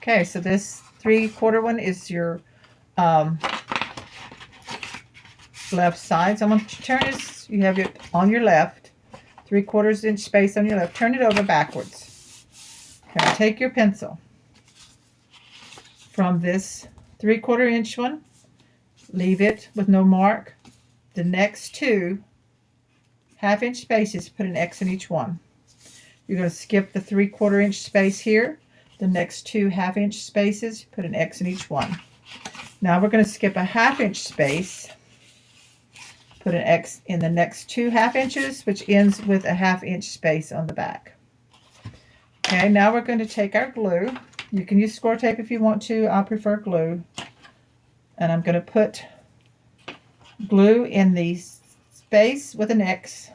Okay, so this 3/4 one is your left side. So I'm going to turn this, you have it on your left, 3/4 inch space on your left. Turn it over backwards. Okay, take your pencil from this 3/4 inch one, leave it with no mark. The next 2 1/2 inch spaces, put an X in each one. You're going to skip the 3/4 inch space here. The next 2 1/2 inch spaces, put an X in each one. Now we're going to skip a 1/2 inch space, put an X in the next 2 1/2 inches, which ends with a 1/2 inch space on the back. Okay, now we're going to take our glue. You can use score tape if you want to. I prefer glue. And I'm going to put glue in the space with an X,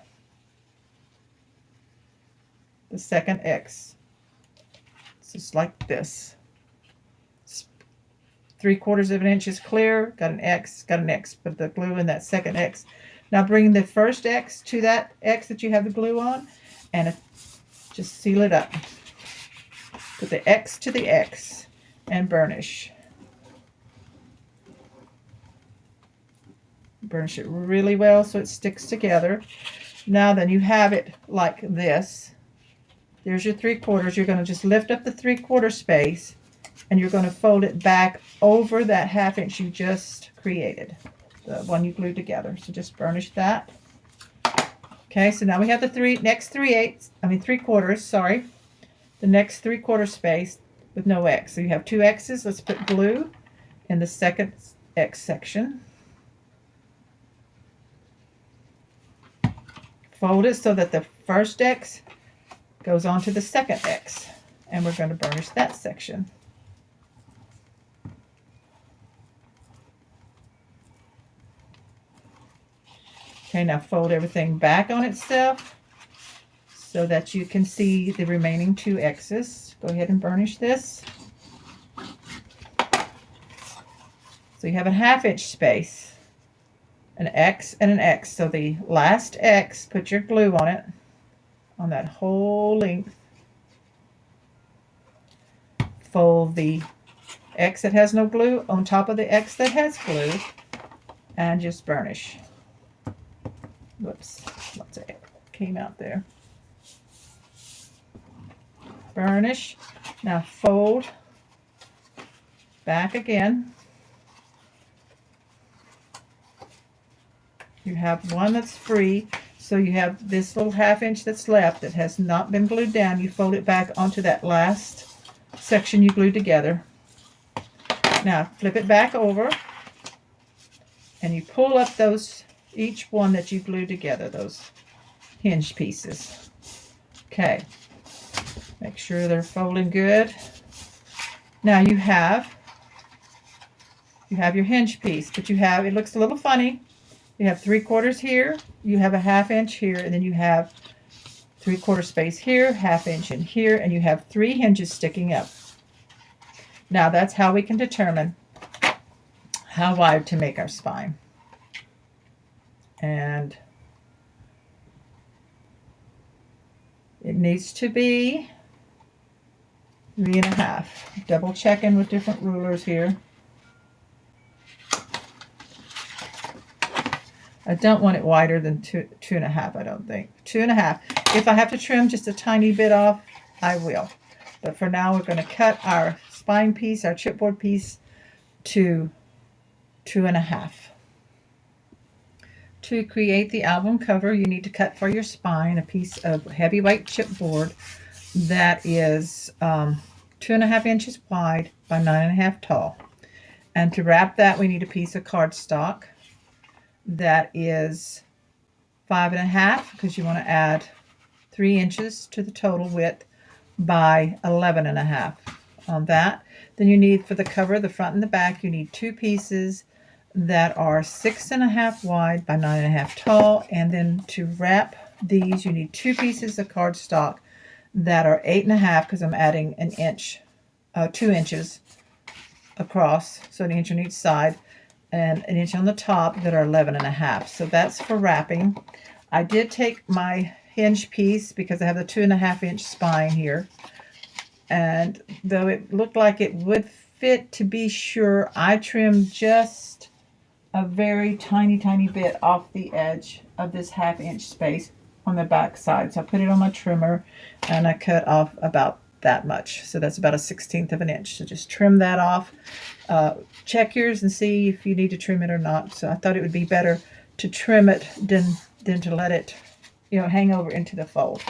the second X. It's just like this. 3/4 inch is clear, got an X, put the glue in that second X. Now bring the first X to that X that you have the glue on, and just seal it up. Put the X to the X and burnish. Burnish it really well so it sticks together. Now then, you have it like this. There's your 3/4. You're going to just lift up the 3/4 space, and you're going to fold it back over that 1/2 inch you just created, the one you glued together. So just burnish that. Okay, so now we have the next 3/4, sorry. The next 3/4 space with no X. So you have 2 X's. Let's put glue in the second X section. Fold it so that the first X goes on to the second X. And we're going to burnish that section. Okay, now fold everything back on itself so that you can see the remaining 2 X's. Go ahead and burnish this. So you have a 1/2 inch space, an X and an X. So the last X, put your glue on it, on that whole length. Fold the X that has no glue on top of the X that has glue, and just burnish. Whoops, lots of it came out there. Burnish. Now fold back again. You have one that's free, so you have this little 1/2 inch that's left that has not been glued down. You fold it back onto that last section you glued together. Now flip it back over, and you pull up those, each one that you glued together, those hinge pieces. Okay, make sure they're folding good. Now you have your hinge piece, but it looks a little funny. You have 3/4 here, you have a 1/2 inch here, and then you have 3/4 space here, 1/2 inch in here, and you have 3 hinges sticking up. Now that's how we can determine how wide to make our spine. And it needs to be 3.5. Double checking with different rulers here. I don't want it wider than 2.5, I don't think. 2.5. If I have to trim just a tiny bit off, I will. But for now, we're going to cut our spine piece, our chipboard piece, to 2.5. To create the album cover, you need to cut for your spine a piece of heavyweight chipboard that is 2.5 inches wide by 9.5 tall. And to wrap that, we need a piece of cardstock that is 5.5, because you want to add 3 inches to the total width by 11.5 on that. Then you need, for the cover, the front and the back, you need 2 pieces that are 6.5 wide by 9.5 tall. And then to wrap these, you need 2 pieces of cardstock that are 8.5, because I'm adding an inch, 2 inches across, so an inch on each side, and an inch on the top, that are 11.5. So that's for wrapping. I did take my hinge piece, because I have the 2.5 inch spine here, And though it looked like it would fit, to be sure, I trimmed just a very tiny bit off the edge of this 1/2 inch space on the back side. So I put it on my trimmer and I cut off about that much. So that's about a 1/16 of an inch. So just trim that off. Check yours and see if you need to trim it or not. So I thought it would be better to trim it than to let it, hang over into the fold.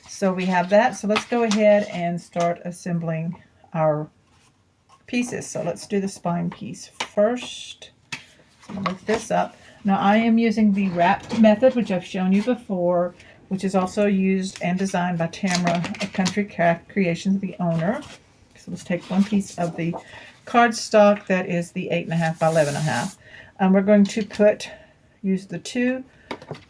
So we have that. So let's go ahead and start assembling our pieces. So let's do the spine piece first. So I'm going to lift this up. Now I am using the wrap method, which I've shown you before, which is also used and designed by Tamara of Country Craft Creations, the owner. So let's take one piece of the cardstock that is the 8.5 by 11.5. We're going to use the two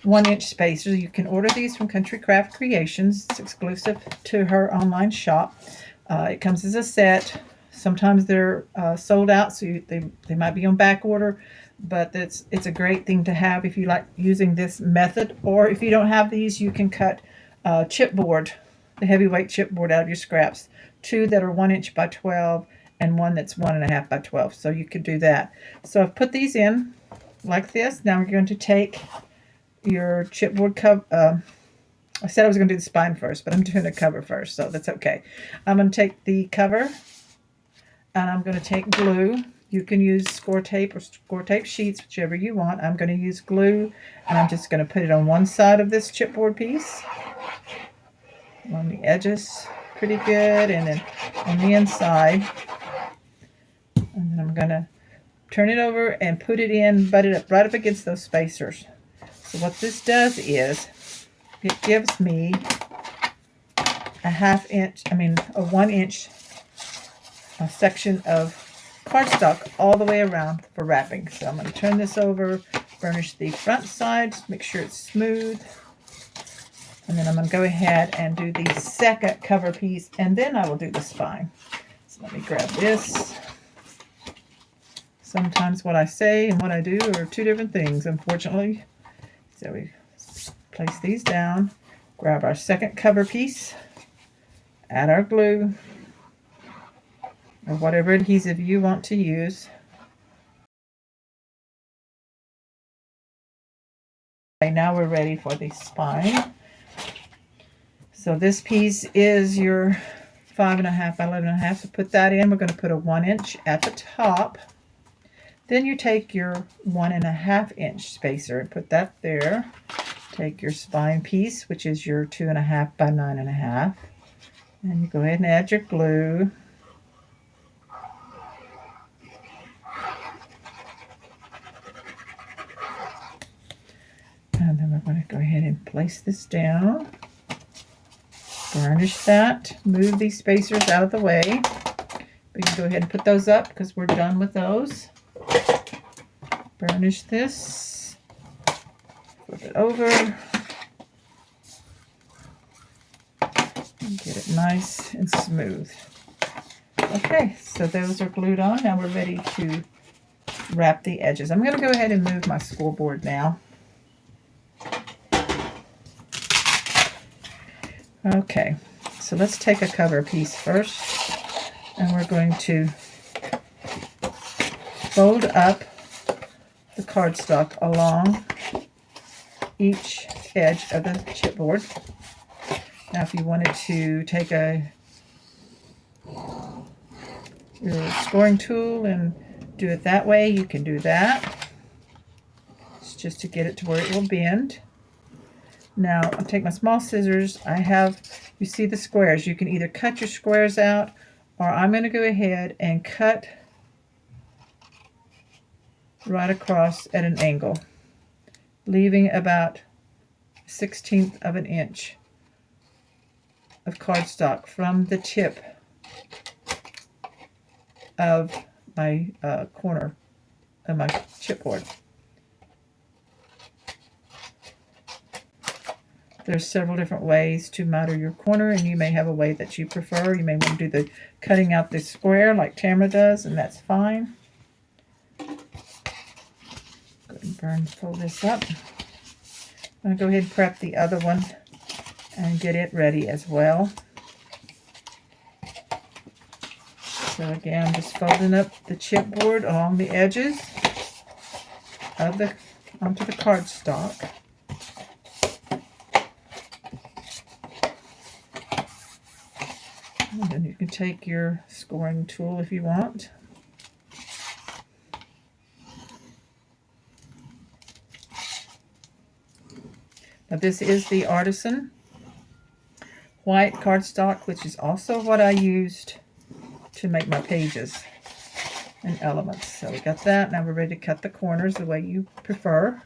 1-inch spacers. You can order these from Country Craft Creations. It's exclusive to her online shop. It comes as a set. Sometimes they're sold out, so they might be on back order, but it's a great thing to have if you like using this method. Or if you don't have these, you can cut chipboard, the heavyweight chipboard out of your scraps. 2 that are 1-inch by 12 and 1 that's 1.5 by 12. So you could do that. So I've put these in like this. Now we're going to take your chipboard cover. I said I was going to do the spine first, but I'm doing the cover first, so that's okay. I'm going to take the cover and I'm going to take glue. You can use score tape or score tape sheets, whichever you want. I'm going to use glue, and I'm just going to put it on one side of this chipboard piece, on the edges, pretty good, and then on the inside. And then I'm going to turn it over and put it in, butt it up right up against those spacers. So what this does is it gives me a 1-inch section of cardstock all the way around for wrapping. So I'm going to turn this over, burnish the front side, make sure it's smooth. And then I'm going to go ahead and do the second cover piece, and then I will do the spine. So let me grab this. Sometimes what I say and what I do are two different things, unfortunately. So we place these down, grab our second cover piece, add our glue, or whatever adhesive you want to use. Okay, now we're ready for the spine. So this piece is your 5.5 by 11.5. So put that in. We're going to put a 1-inch at the top. Then you take your 1.5-inch spacer and put that there. Take your spine piece, which is your 2.5 by 9.5, and you go ahead and add your glue. And then we're going to go ahead and place this down. Burnish that. Move these spacers out of the way. We can go ahead and put those up because we're done with those. Burnish this. Flip it over. And get it nice and smooth. Okay, so those are glued on. Now we're ready to wrap the edges. I'm going to go ahead and move my scoreboard now. Okay, so let's take a cover piece first, and we're going to fold up the cardstock along each edge of the chipboard. Now if you wanted to take your scoring tool and do it that way, you can do that. It's just to get it to where it will bend. Now I'll take my small scissors. You see the squares. You can either cut your squares out, or I'm going to go ahead and cut right across at an angle, leaving about 1/16 of an inch of cardstock from the tip of my corner of my chipboard. There's several different ways to miter your corner, and you may have a way that you prefer. You may want to do the cutting out the square like Tamara does, and that's fine. Go ahead and fold this up. I'm going to go ahead and prep the other one and get it ready as well. So again, I'm just folding up the chipboard along the edges of onto the cardstock. And then you can take your scoring tool if you want. Now this is the Artisan white cardstock, which is also what I used to make my pages and elements. So we got that. Now we're ready to cut the corners the way you prefer.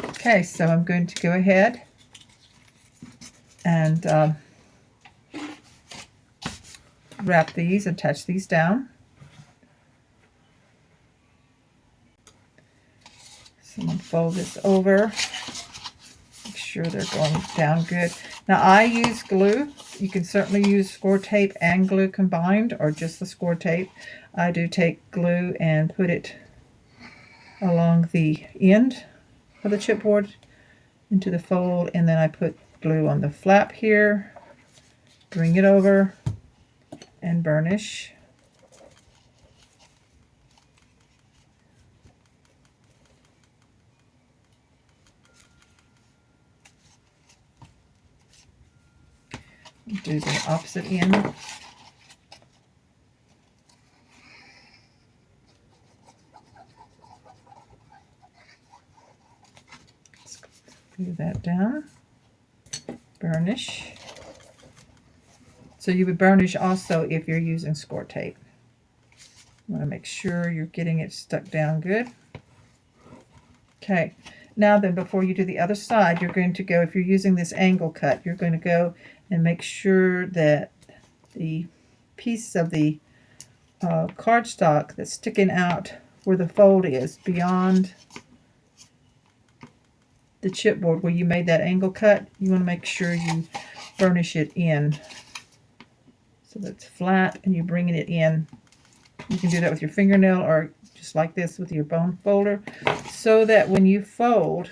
Okay, so I'm going to go ahead and wrap these, attach these down. So I'm going to fold this over, make sure they're going down good. Now I use glue. You can certainly use score tape and glue combined, or just the score tape. I do take glue and put it along the end of the chipboard into the fold, and then I put glue on the flap here, bring it over, and burnish. Do the opposite end. Glue that down. Burnish. So you would burnish also if you're using score tape. You want to make sure you're getting it stuck down good. Okay, now then, before you do the other side, you're going to go, if you're using this angle cut, you're going to go and make sure that the piece of the cardstock that's sticking out where the fold is, beyond the chipboard where you made that angle cut, you want to make sure you burnish it in so that it's flat and you're bringing it in. You can do that with your fingernail or just like this with your bone folder, so that when you fold,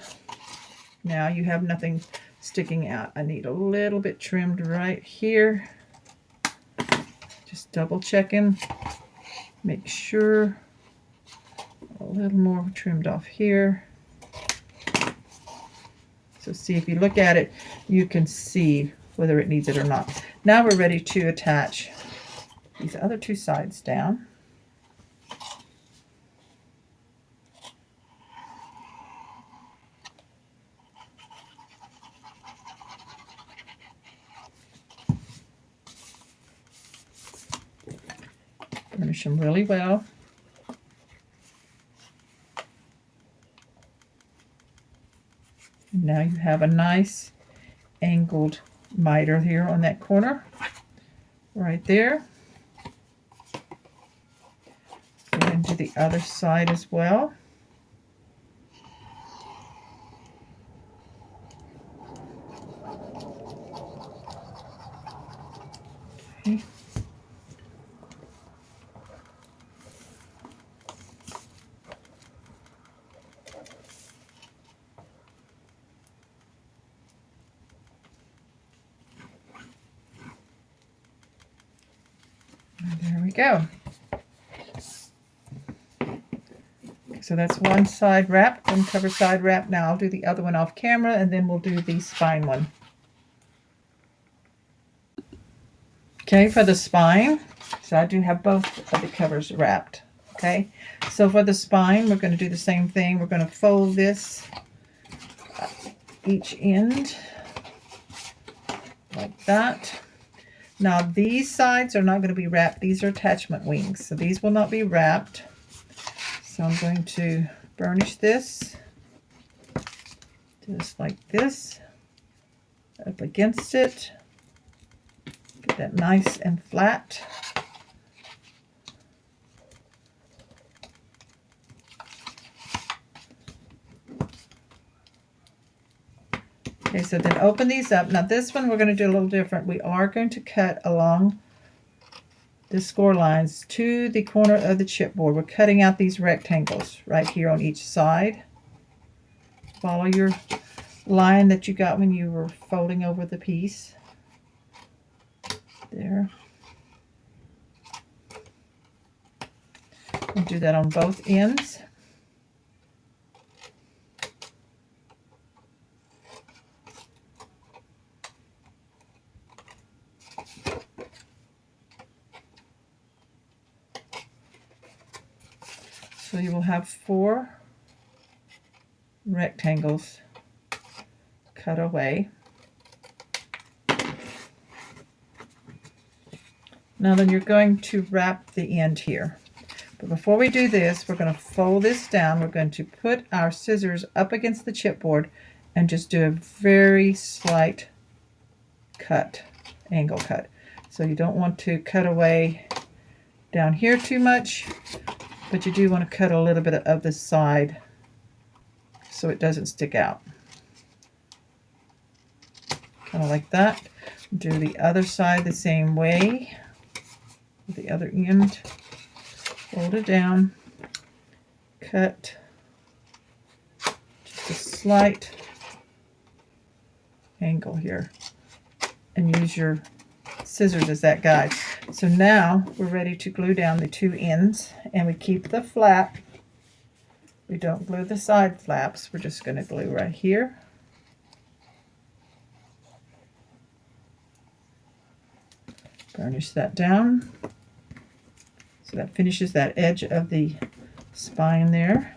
now you have nothing sticking out. I need a little bit trimmed right here. Just double checking. Make sure a little more trimmed off here. So see, if you look at it, you can see whether it needs it or not. Now we're ready to attach these other two sides down. Burnish them really well. And now you have a nice angled miter here on that corner, right there. Go into the other side as well. Okay. There we go. So that's one side wrapped, one cover side wrapped. Now I'll do the other one off camera, and then we'll do the spine one. Okay, for the spine, so I do have both of the covers wrapped. Okay, so for the spine, we're going to do the same thing. We're going to fold this each end like that. Now these sides are not going to be wrapped. These are attachment wings, so these will not be wrapped. So I'm going to burnish this just like this, up against it. Get that nice and flat. Okay, so then open these up. Now this one we're going to do a little different. We are going to cut along the score lines to the corner of the chipboard. We're cutting out these rectangles right here on each side. Follow your line that you got when you were folding over the piece. There. And do that on both ends. So you will have 4 rectangles cut away. Now then you're going to wrap the end here. But before we do this, we're going to fold this down. We're going to put our scissors up against the chipboard and just do a very slight cut, angle cut. So you don't want to cut away down here too much, but you do want to cut a little bit of the side so it doesn't stick out. Kind of like that. Do the other side the same way. The other end, fold it down, cut just a slight angle here, and use your scissors as that guide. So now we're ready to glue down the 2 ends, and we keep the flap. We don't glue the side flaps. We're just going to glue right here. Burnish that down. So that finishes that edge of the spine there.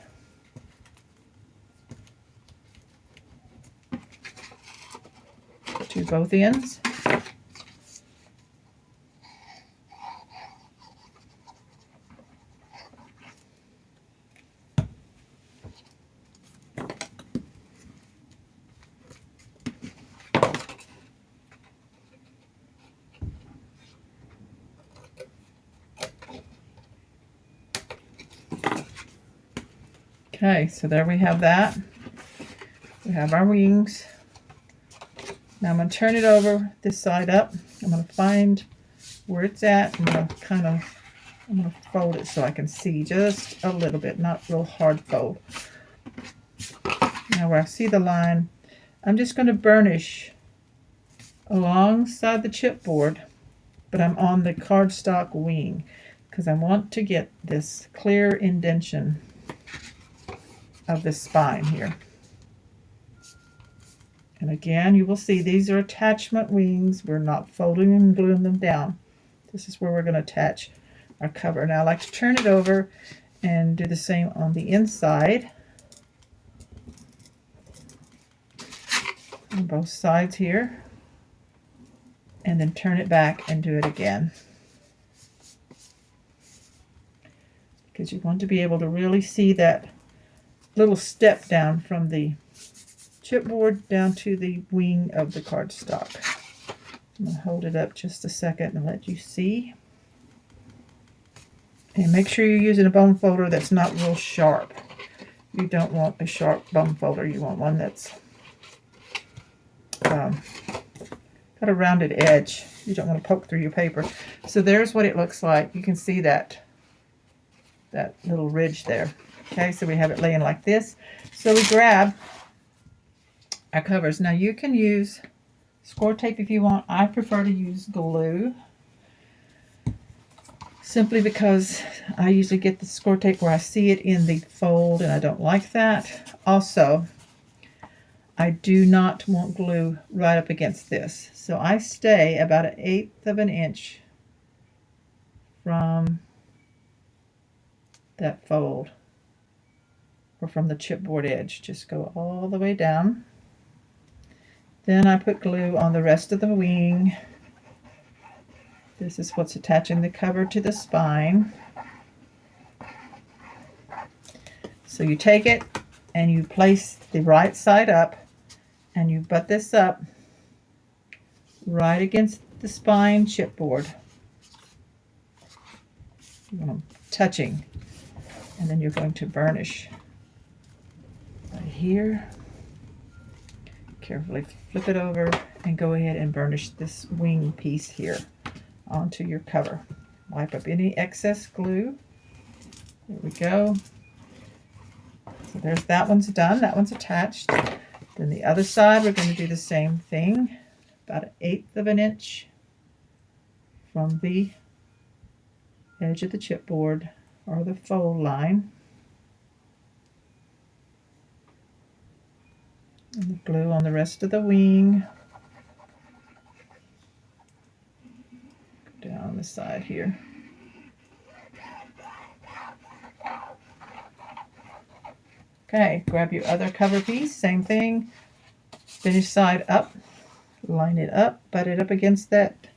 To both ends. Okay, so there we have that. We have our wings. Now I'm going to turn it over this side up. I'm going to find where it's at. I'm going to fold it so I can see just a little bit, not real hard fold. Now where I see the line, I'm just going to burnish alongside the chipboard, but I'm on the cardstock wing because I want to get this clear indentation of the spine here. And again, you will see these are attachment wings. We're not folding and gluing them down. This is where we're going to attach our cover. Now I like to turn it over and do the same on the inside. On both sides here. And then turn it back and do it again. Because you want to be able to really see that little step down from the chipboard down to the wing of the cardstock. I'm going to hold it up just a second and let you see. And make sure you're using a bone folder that's not real sharp. You don't want a sharp bone folder. You want one that's got a rounded edge. You don't want to poke through your paper. So there's what it looks like. You can see that little ridge there. Okay, so we have it laying like this. So we grab our covers. Now you can use score tape if you want. I prefer to use glue, simply because I usually get the score tape where I see it in the fold, and I don't like that. Also, I do not want glue right up against this. So I stay about 1/8 of an inch from that fold, or from the chipboard edge. Just go all the way down. Then I put glue on the rest of the wing. This is what's attaching the cover to the spine. So you take it and you place the right side up, and you butt this up right against the spine chipboard. You want them touching, and then you're going to burnish right here. Carefully flip it over and go ahead and burnish this wing piece here onto your cover. Wipe up any excess glue. There we go. So there's that one's done. That one's attached. Then the other side, we're going to do the same thing. About 1/8 of an inch from the edge of the chipboard or the fold line. And the glue on the rest of the wing. Go down the side here. Okay, grab your other cover piece, same thing. Finish side up, line it up, butt it up against that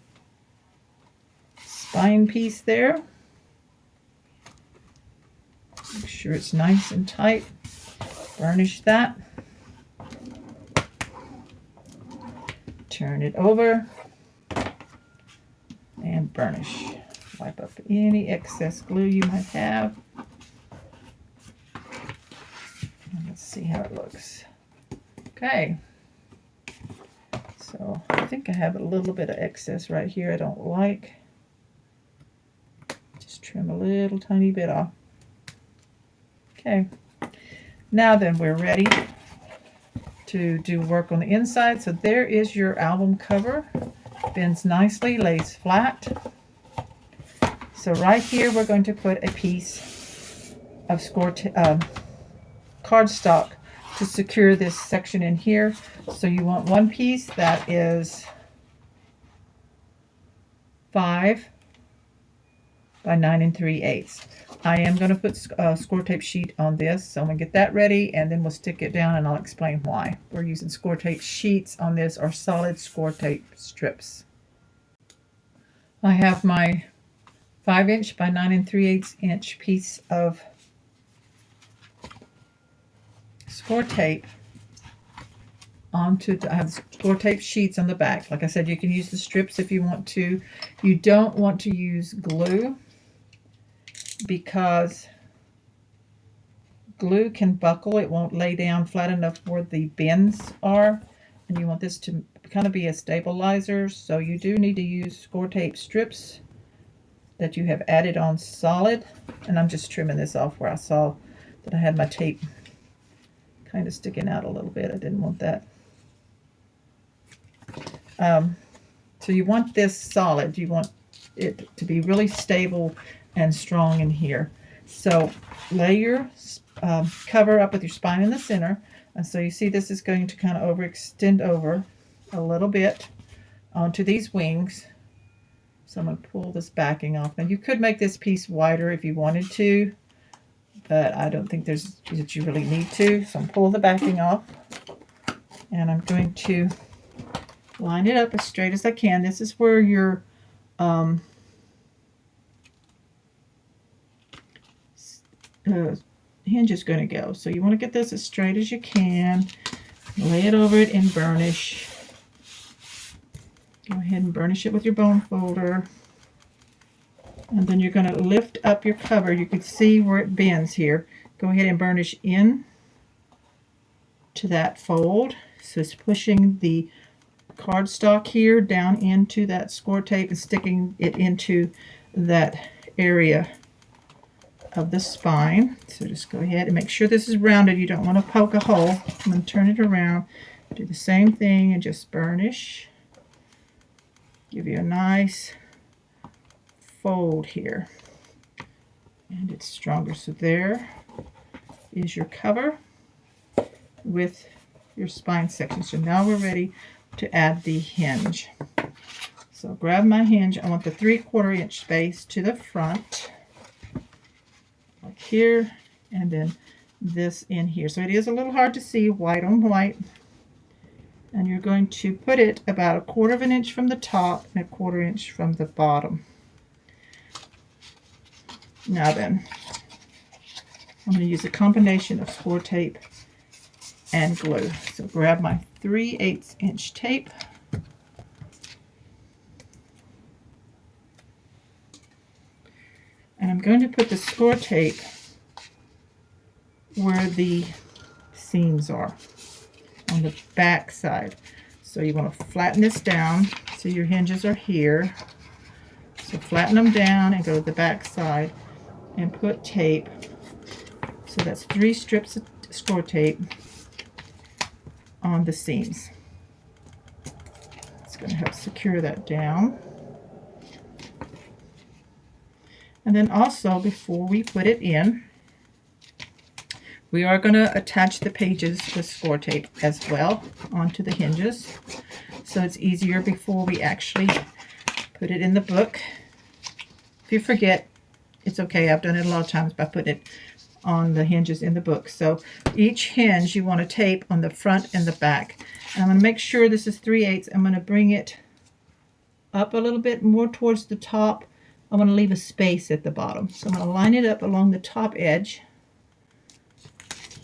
spine piece there. Make sure it's nice and tight. Burnish that. Turn it over and burnish. Wipe up any excess glue you might have. Let's see how it looks. Okay. So I think I have a little bit of excess right here I don't like. Just trim a little tiny bit off. Okay. Now then, we're ready to do work on the inside. So there is your album cover. Bends nicely, lays flat. So right here we're going to put a piece of cardstock to secure this section in here. So you want one piece that is 5 by 9 3/8. I am going to put a score tape sheet on this, so I'm going to get that ready and then we'll stick it down and I'll explain why. We're using score tape sheets on this, or solid score tape strips. I have my 5" by 9 3/8" piece of score tape onto, I have score tape sheets on the back. Like I said, you can use the strips if you want to. You don't want to use glue because glue can buckle. It won't lay down flat enough where the bends are, and you want this to kind of be a stabilizer. So you do need to use score tape strips that you have added on solid. And I'm just trimming this off where I saw that I had my tape kind of sticking out a little bit. I didn't want that. So you want this solid. You want it to be really stable and strong in here. So lay your cover up with your spine in the center. And so you see this is going to kind of extend over a little bit onto these wings. So I'm going to pull this backing off. Now you could make this piece wider if you wanted to, but I don't think that you really need to. So I'm pulling the backing off, and I'm going to line it up as straight as I can. This is where your hinge is going to go. So you want to get this as straight as you can. Lay it over it and burnish. Go ahead and burnish it with your bone folder. And then you're going to lift up your cover. You can see where it bends here. Go ahead and burnish in to that fold. So it's pushing the cardstock here down into that score tape and sticking it into that area of the spine. So just go ahead and make sure this is rounded. You don't want to poke a hole. I'm going to turn it around. Do the same thing and just burnish. Give you a nice fold here. And it's stronger. So there is your cover with your spine section. So now we're ready to add the hinge. So grab my hinge. I want the 3/4 inch space to the front, like here, and then this in here. So it is a little hard to see white on white. And you're going to put it about 1/4 inch from the top and 1/4 inch from the bottom. Now then, I'm going to use a combination of score tape and glue. So grab my 3/8 inch tape. And I'm going to put the score tape where the seams are, on the back side. So you want to flatten this down so your hinges are here. So flatten them down and go to the back side and put tape. So that's 3 strips of score tape on the seams. It's going to help secure that down. And then also, before we put it in, we are going to attach the pages with score tape as well onto the hinges. So it's easier before we actually put it in the book. If you forget, it's okay. I've done it a lot of times by putting it on the hinges in the book. So each hinge you want to tape on the front and the back. And I'm going to make sure this is 3/8. I'm going to bring it up a little bit more towards the top. I'm going to leave a space at the bottom. So I'm going to line it up along the top edge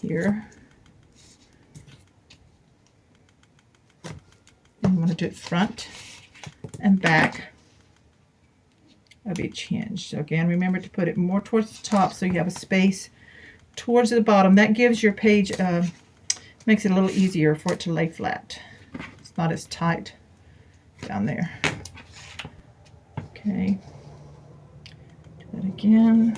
here. And I'm going to do it front and back of each hinge. So again, remember to put it more towards the top so you have a space towards the bottom. That gives your page, makes it a little easier for it to lay flat. It's not as tight down there. Okay, do that again.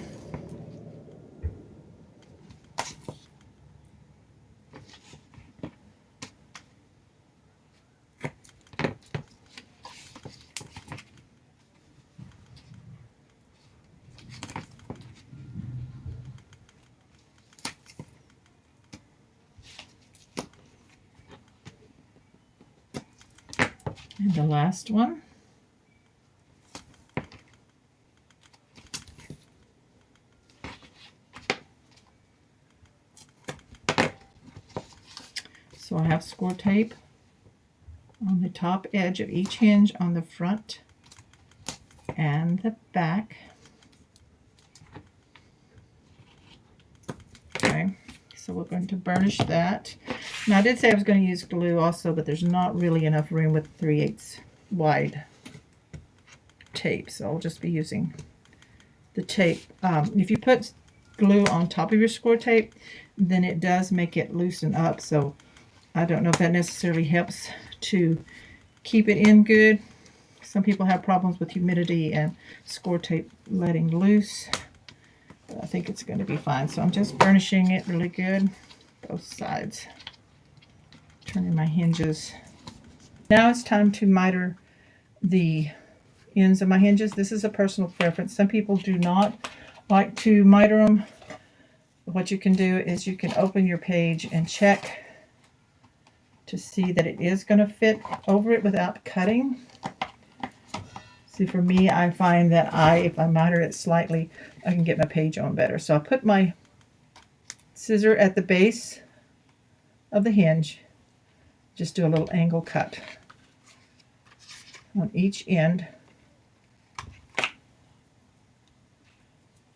And the last one. So I have score tape on the top edge of each hinge on the front and the back. Okay, so we're going to burnish that. Now I did say I was going to use glue also, but there's not really enough room with 3/8 wide tape, so I'll just be using the tape. If you put glue on top of your score tape, then it does make it loosen up, so I don't know if that necessarily helps to keep it in good. Some people have problems with humidity and score tape letting loose, but I think it's going to be fine. So I'm just burnishing it really good, both sides. Turning my hinges. Now it's time to miter the ends of my hinges. This is a personal preference. Some people do not like to miter them. What you can do is you can open your page and check to see that it is going to fit over it without cutting. See, for me, I find that if I miter it slightly, I can get my page on better. So I put my scissor at the base of the hinge. Just do a little angle cut on each end,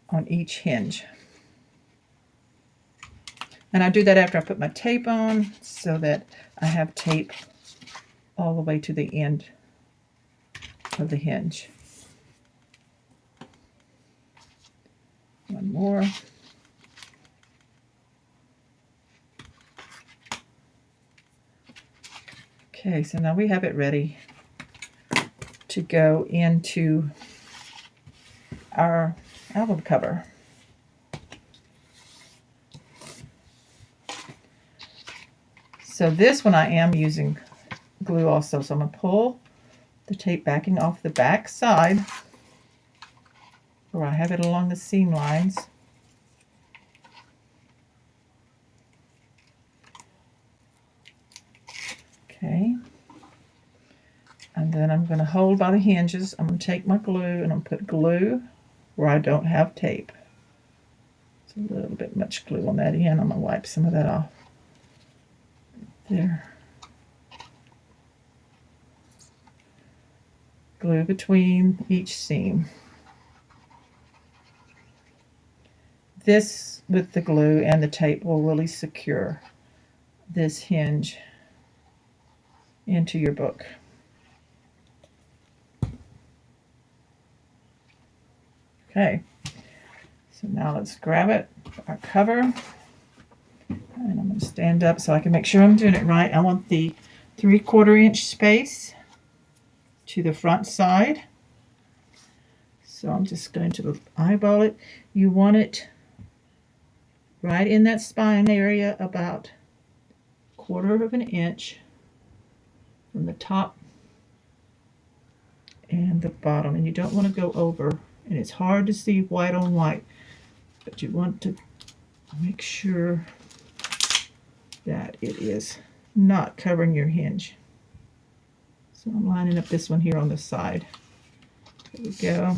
on each hinge. And I do that after I put my tape on so that I have tape all the way to the end of the hinge. One more. Okay, so now we have it ready to go into our album cover. So this one I am using glue also, so I'm going to pull the tape backing off the back side where I have it along the seam lines. Okay. And then I'm going to hold by the hinges. I'm going to take my glue and I'm going to put glue where I don't have tape. It's a little bit much glue on that end. I'm going to wipe some of that off. There. Glue between each seam. This, with the glue and the tape, will really secure this hinge into your book. Okay, so now let's grab it, our cover, and I'm going to stand up so I can make sure I'm doing it right. I want the 3/4 inch space to the front side. So I'm just going to eyeball it. You want it right in that spine area, about 1/4 of an inch from the top and the bottom. And you don't want to go over. And it's hard to see white on white, but you want to make sure that it is not covering your hinge. So I'm lining up this one here on the side. There we go.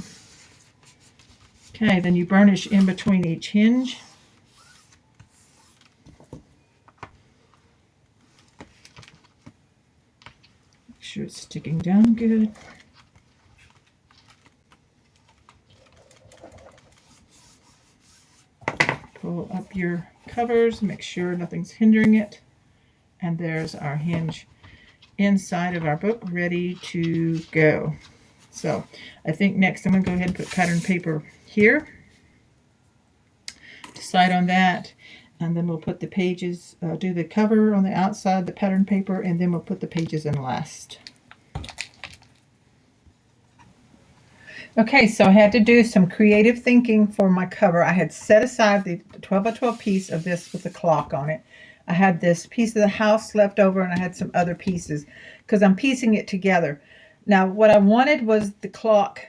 Okay, then you burnish in between each hinge. Make sure it's sticking down good. Pull up your covers, make sure nothing's hindering it. And there's our hinge inside of our book, ready to go. So I think next I'm going to go ahead and put pattern paper here. Decide on that, and then we'll put the pages, do the cover on the outside, the pattern paper, and then we'll put the pages in last. Okay, so I had to do some creative thinking for my cover. I had set aside the 12 by 12 piece of this with the clock on it. I had this piece of the house left over, and I had some other pieces because I'm piecing it together. Now, what I wanted was the clock,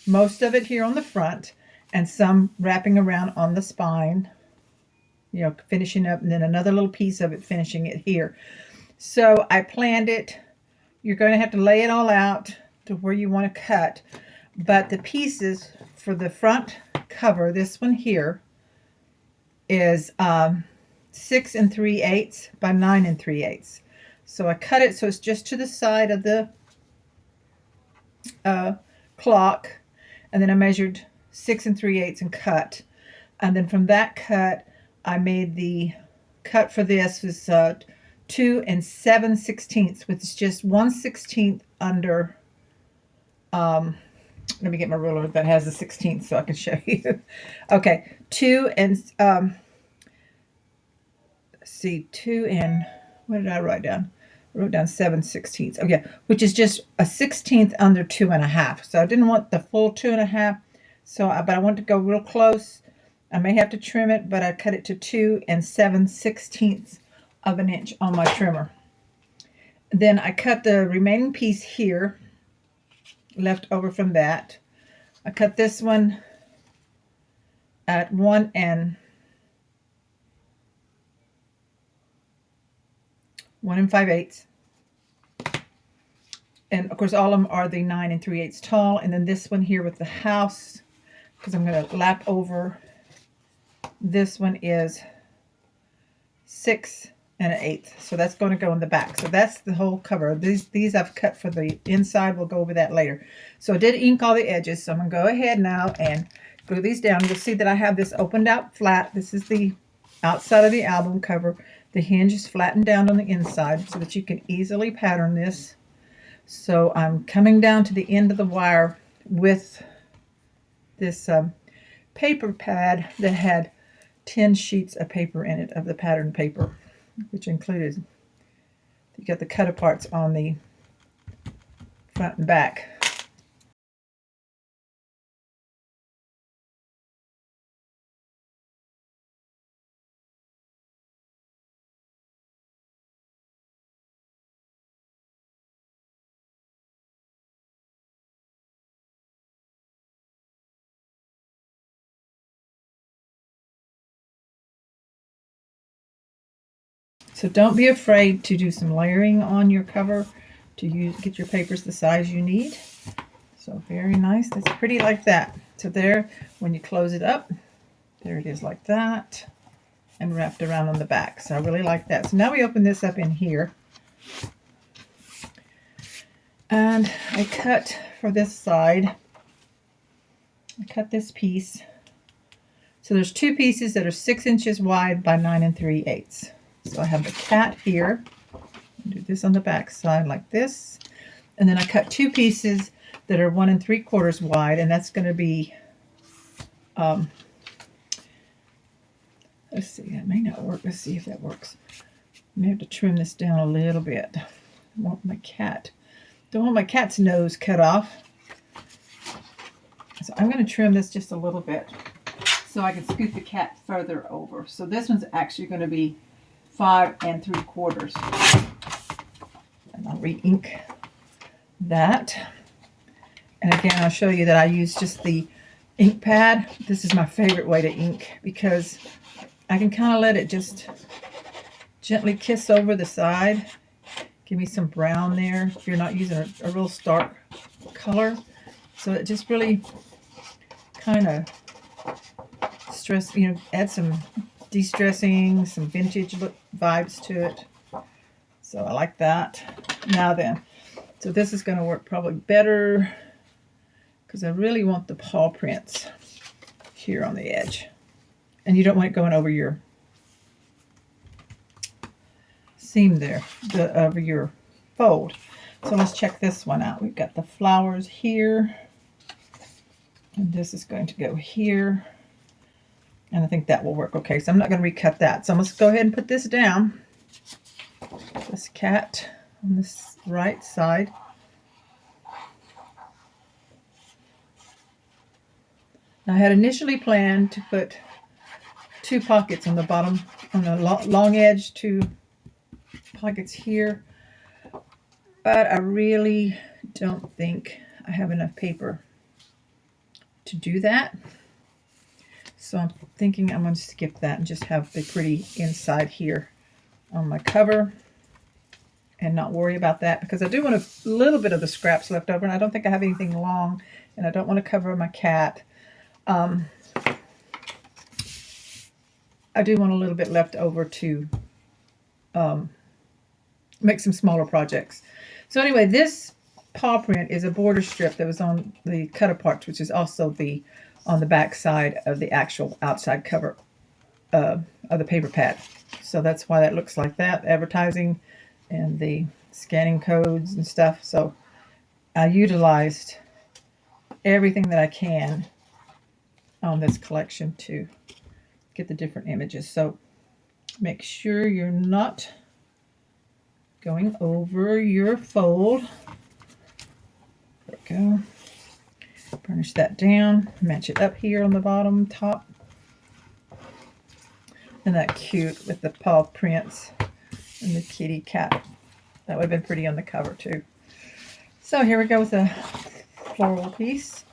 most of it here on the front, and some wrapping around on the spine, you know, finishing up, and then another little piece of it finishing it here. So I planned it. You're going to have to lay it all out to where you want to cut. But the pieces for the front cover, this one here, is 6 3/8 by 9 3/8. So I cut it so it's just to the side of the clock, and then I measured 6 3/8 and cut. And then from that cut, I made the cut for this was 2 7/16, which is just 1/16 under. Let me get my ruler that has the 16th so I can show you. Okay, 2 and what did I write down? I wrote down 7/16. Okay, which is just a 16th under 2.5. So I didn't want the full 2.5. But I want to go real close. I may have to trim it, but I cut it to 2 7/16 of an inch on my trimmer. Then I cut the remaining piece here, left over from that. I cut this one at 1 5/8. And of course, all of them are the 9 3/8 tall. And then this one here with the house, because I'm going to lap over. This one is 6 1/8. So that's going to go in the back. So that's the whole cover. These I've cut for the inside. We'll go over that later. So I did ink all the edges. So I'm going to go ahead now and glue these down. You'll see that I have this opened out flat. This is the outside of the album cover. The hinge is flattened down on the inside so that you can easily pattern this. So I'm coming down to the end of the wire with this paper pad that had 10 sheets of paper in it, of the pattern paper, which included, you got the cut aparts on the front and back. So don't be afraid to do some layering on your cover to get your papers the size you need. So very nice. That's pretty like that. So there, when you close it up, there it is like that, and wrapped around on the back. So I really like that. So now we open this up in here. And I cut for this side. I cut this piece. So there's two pieces that are 6 inches wide by 9 3/8. So I have the cat here. Do this on the back side like this. And then I cut two pieces that are 1 3/4 wide, and that's going to be, let's see, that may not work. Let's see if that works. I may have to trim this down a little bit. I don't want my cat's nose cut off. So I'm going to trim this just a little bit so I can scoot the cat further over. So this one's actually going to be 5 3/4. And I'll re-ink that. And again, I'll show you that I use just the ink pad. This is my favorite way to ink because I can kind of let it just gently kiss over the side. Give me some brown there if you're not using a real stark color. So it just really kind of add some de-stressing, some vintage look vibes to it. So I like that. Now then, so this is going to work probably better because I really want the paw prints here on the edge. And you don't want it going over your seam there, over your fold. So let's check this one out. We've got the flowers here. And this is going to go here. And I think that will work okay. So I'm not going to recut that. So I'm going to go ahead and put this down. This cat on this right side. I had initially planned to put 2 pockets on the bottom, on the long edge, 2 pockets here. But I really don't think I have enough paper to do that. So I'm thinking I'm going to skip that and just have the pretty inside here on my cover and not worry about that because I do want a little bit of the scraps left over and I don't think I have anything long and I don't want to cover my cat. I do want a little bit left over to make some smaller projects. So anyway, this paw print is a border strip that was on the cut apart, which is also on the back side of the actual outside cover of the paper pad. So that's why that looks like that, advertising and the scanning codes and stuff. So I utilized everything that I can on this collection to get the different images. So make sure you're not going over your fold. There we go. Burnish that down, match it up here on the bottom top. Isn't that cute with the paw prints and the kitty cat? That would have been pretty on the cover too. So here we go with a floral piece.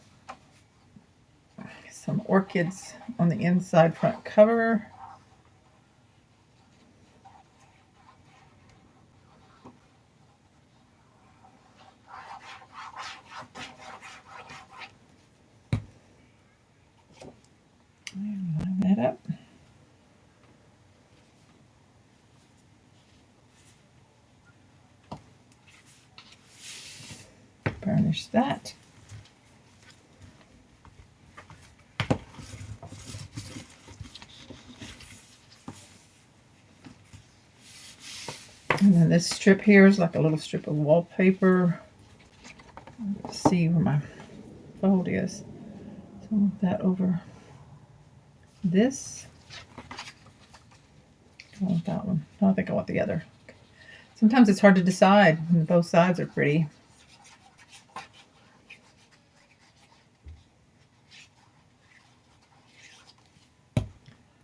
Some orchids on the inside front cover. And line that up. Burnish that. And then this strip here is like a little strip of wallpaper. Let's see where my fold is. So I want that over this. I want that one. No, I think I want the other. Sometimes it's hard to decide when both sides are pretty.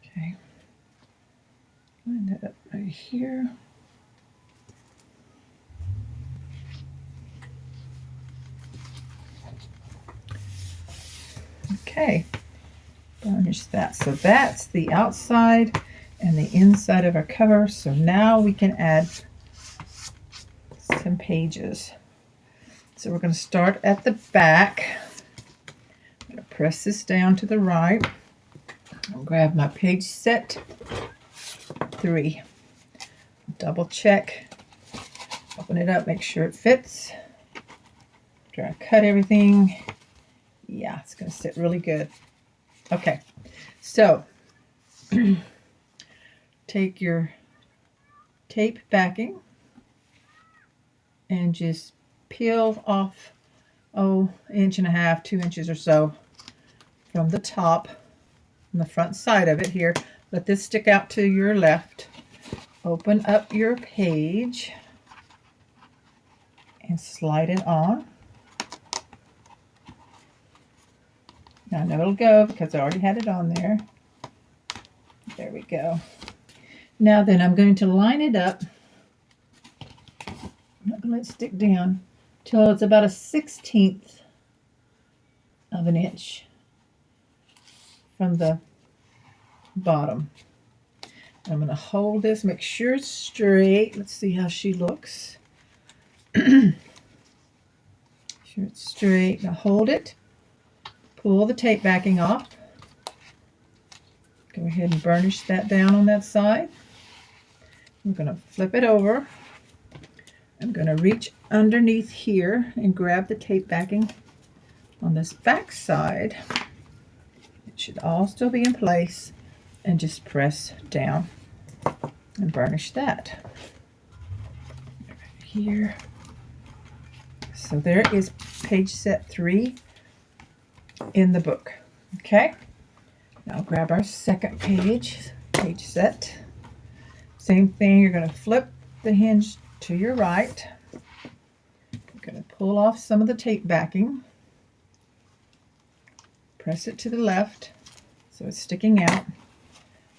Okay. Line that up right here. Okay, burnish that. So that's the outside and the inside of our cover. So now we can add some pages. So we're going to start at the back. I'm going to press this down to the right. I'll grab my page set 3. Double check. Open it up, make sure it fits. Try to cut everything. Yeah, it's going to sit really good. Okay, so take your tape backing and just peel off, 1.5 inches, 2 inches or so from the top, on the front side of it here. Let this stick out to your left. Open up your page and slide it on. Now I know it'll go because I already had it on there. There we go. Now then I'm going to line it up. I'm not going to let it stick down till it's about 1/16 of an inch from the bottom. I'm going to hold this, make sure it's straight. Let's see how she looks. Sure it's straight. Now hold it. Pull the tape backing off. Go ahead and burnish that down on that side. I'm going to flip it over. I'm going to reach underneath here and grab the tape backing on this back side. It should all still be in place, and just press down and burnish that. Right here. So there is page set 3 in the book. Okay. Now grab our second page set. Same thing, you're going to flip the hinge to your right. You're going to pull off some of the tape backing. Press it to the left so it's sticking out.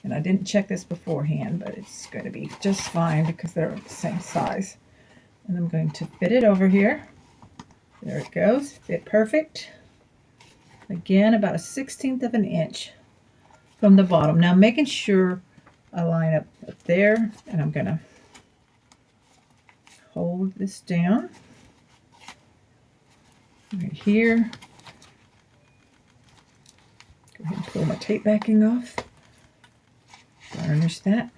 And I didn't check this beforehand, but it's going to be just fine because they're the same size. And I'm going to fit it over here. There it goes, fit perfect. Again, about 1/16 of an inch from the bottom. Now making sure I line up there, and I'm going to hold this down right here. Go ahead and pull my tape backing off. Burnish that.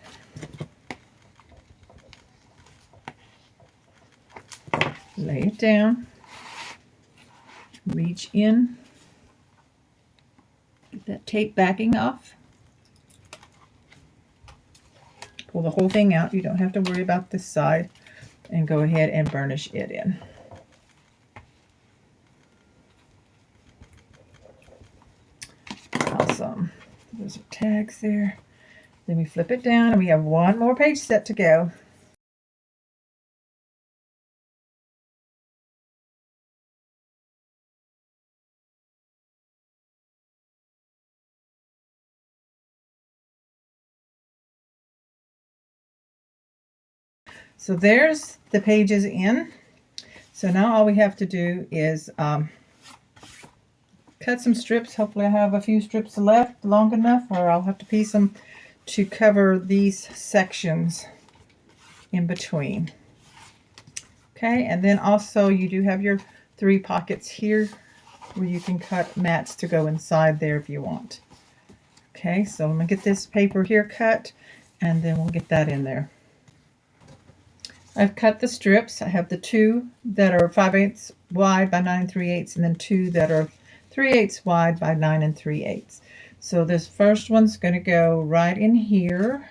Lay it down. Reach in. Get that tape backing off. Pull the whole thing out. You don't have to worry about this side. And go ahead and burnish it in. Awesome. Those are tags there. Then we flip it down and we have one more page set to go. So there's the pages in. So now all we have to do is cut some strips. Hopefully I have a few strips left long enough, or I'll have to piece them to cover these sections in between. Okay, and then also you do have your 3 pockets here where you can cut mats to go inside there if you want. Okay, so I'm going to get this paper here cut, and then we'll get that in there. I've cut the strips. I have the 2 that are 5/8 wide by 9 3/8, and then 2 that are 3/8 wide by 9 3/8. So this first one's going to go right in here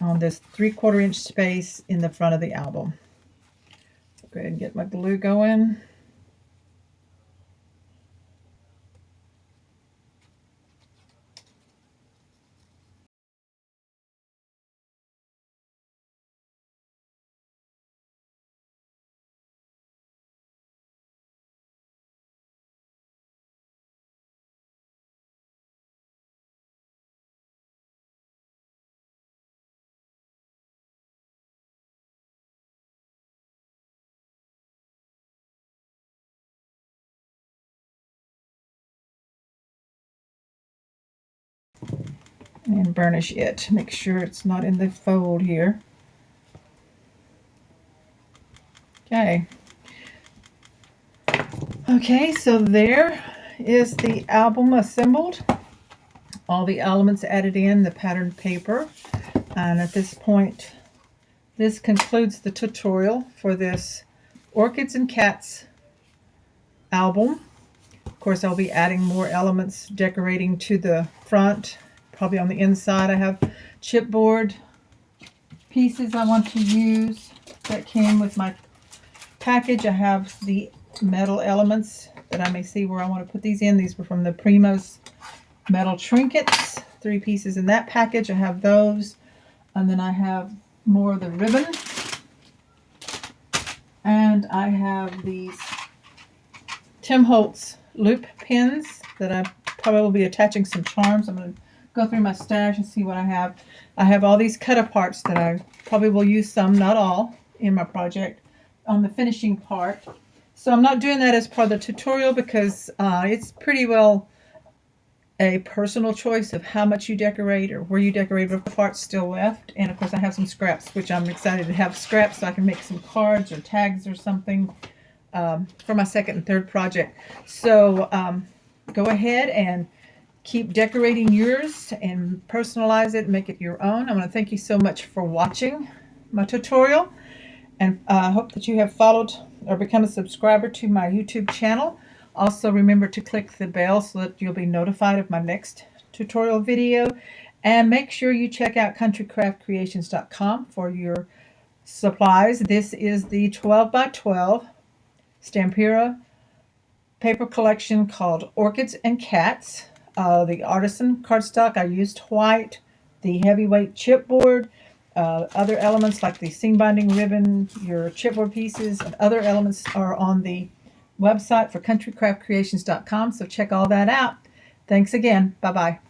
on this 3/4 inch space in the front of the album. Go ahead and get my glue going. And burnish it. Make sure it's not in the fold here. Okay. Okay, so there is the album assembled. All the elements added in, the patterned paper. And at this point, this concludes the tutorial for this Orchids and Cats album. Of course, I'll be adding more elements, decorating to the front. Probably on the inside, I have chipboard pieces I want to use that came with my package. I have the metal elements that I may see where I want to put these in. These were from the Primos metal trinkets. 3 pieces in that package. I have those. And then I have more of the ribbon. And I have these Tim Holtz loop pins that I probably will be attaching some charms. I'm going to go through my stash and see what I have. I have all these cut aparts that I probably will use some, not all, in my project on the finishing part. So I'm not doing that as part of the tutorial because it's pretty well a personal choice of how much you decorate or where you decorate with the parts still left. And of course I have some scraps, which I'm excited to have scraps so I can make some cards or tags or something for my second and third project. So go ahead and keep decorating yours and personalize it and make it your own. I want to thank you so much for watching my tutorial, and I hope that you have followed or become a subscriber to my YouTube channel. Also remember to click the bell so that you'll be notified of my next tutorial video, and make sure you check out countrycraftcreations.com for your supplies. This is the 12 by 12 Stampura paper collection called Orchids and Cats. The artisan cardstock, I used white, the heavyweight chipboard, other elements like the seam binding ribbon, your chipboard pieces, and other elements are on the website for countrycraftcreations.com, so check all that out. Thanks again. Bye-bye.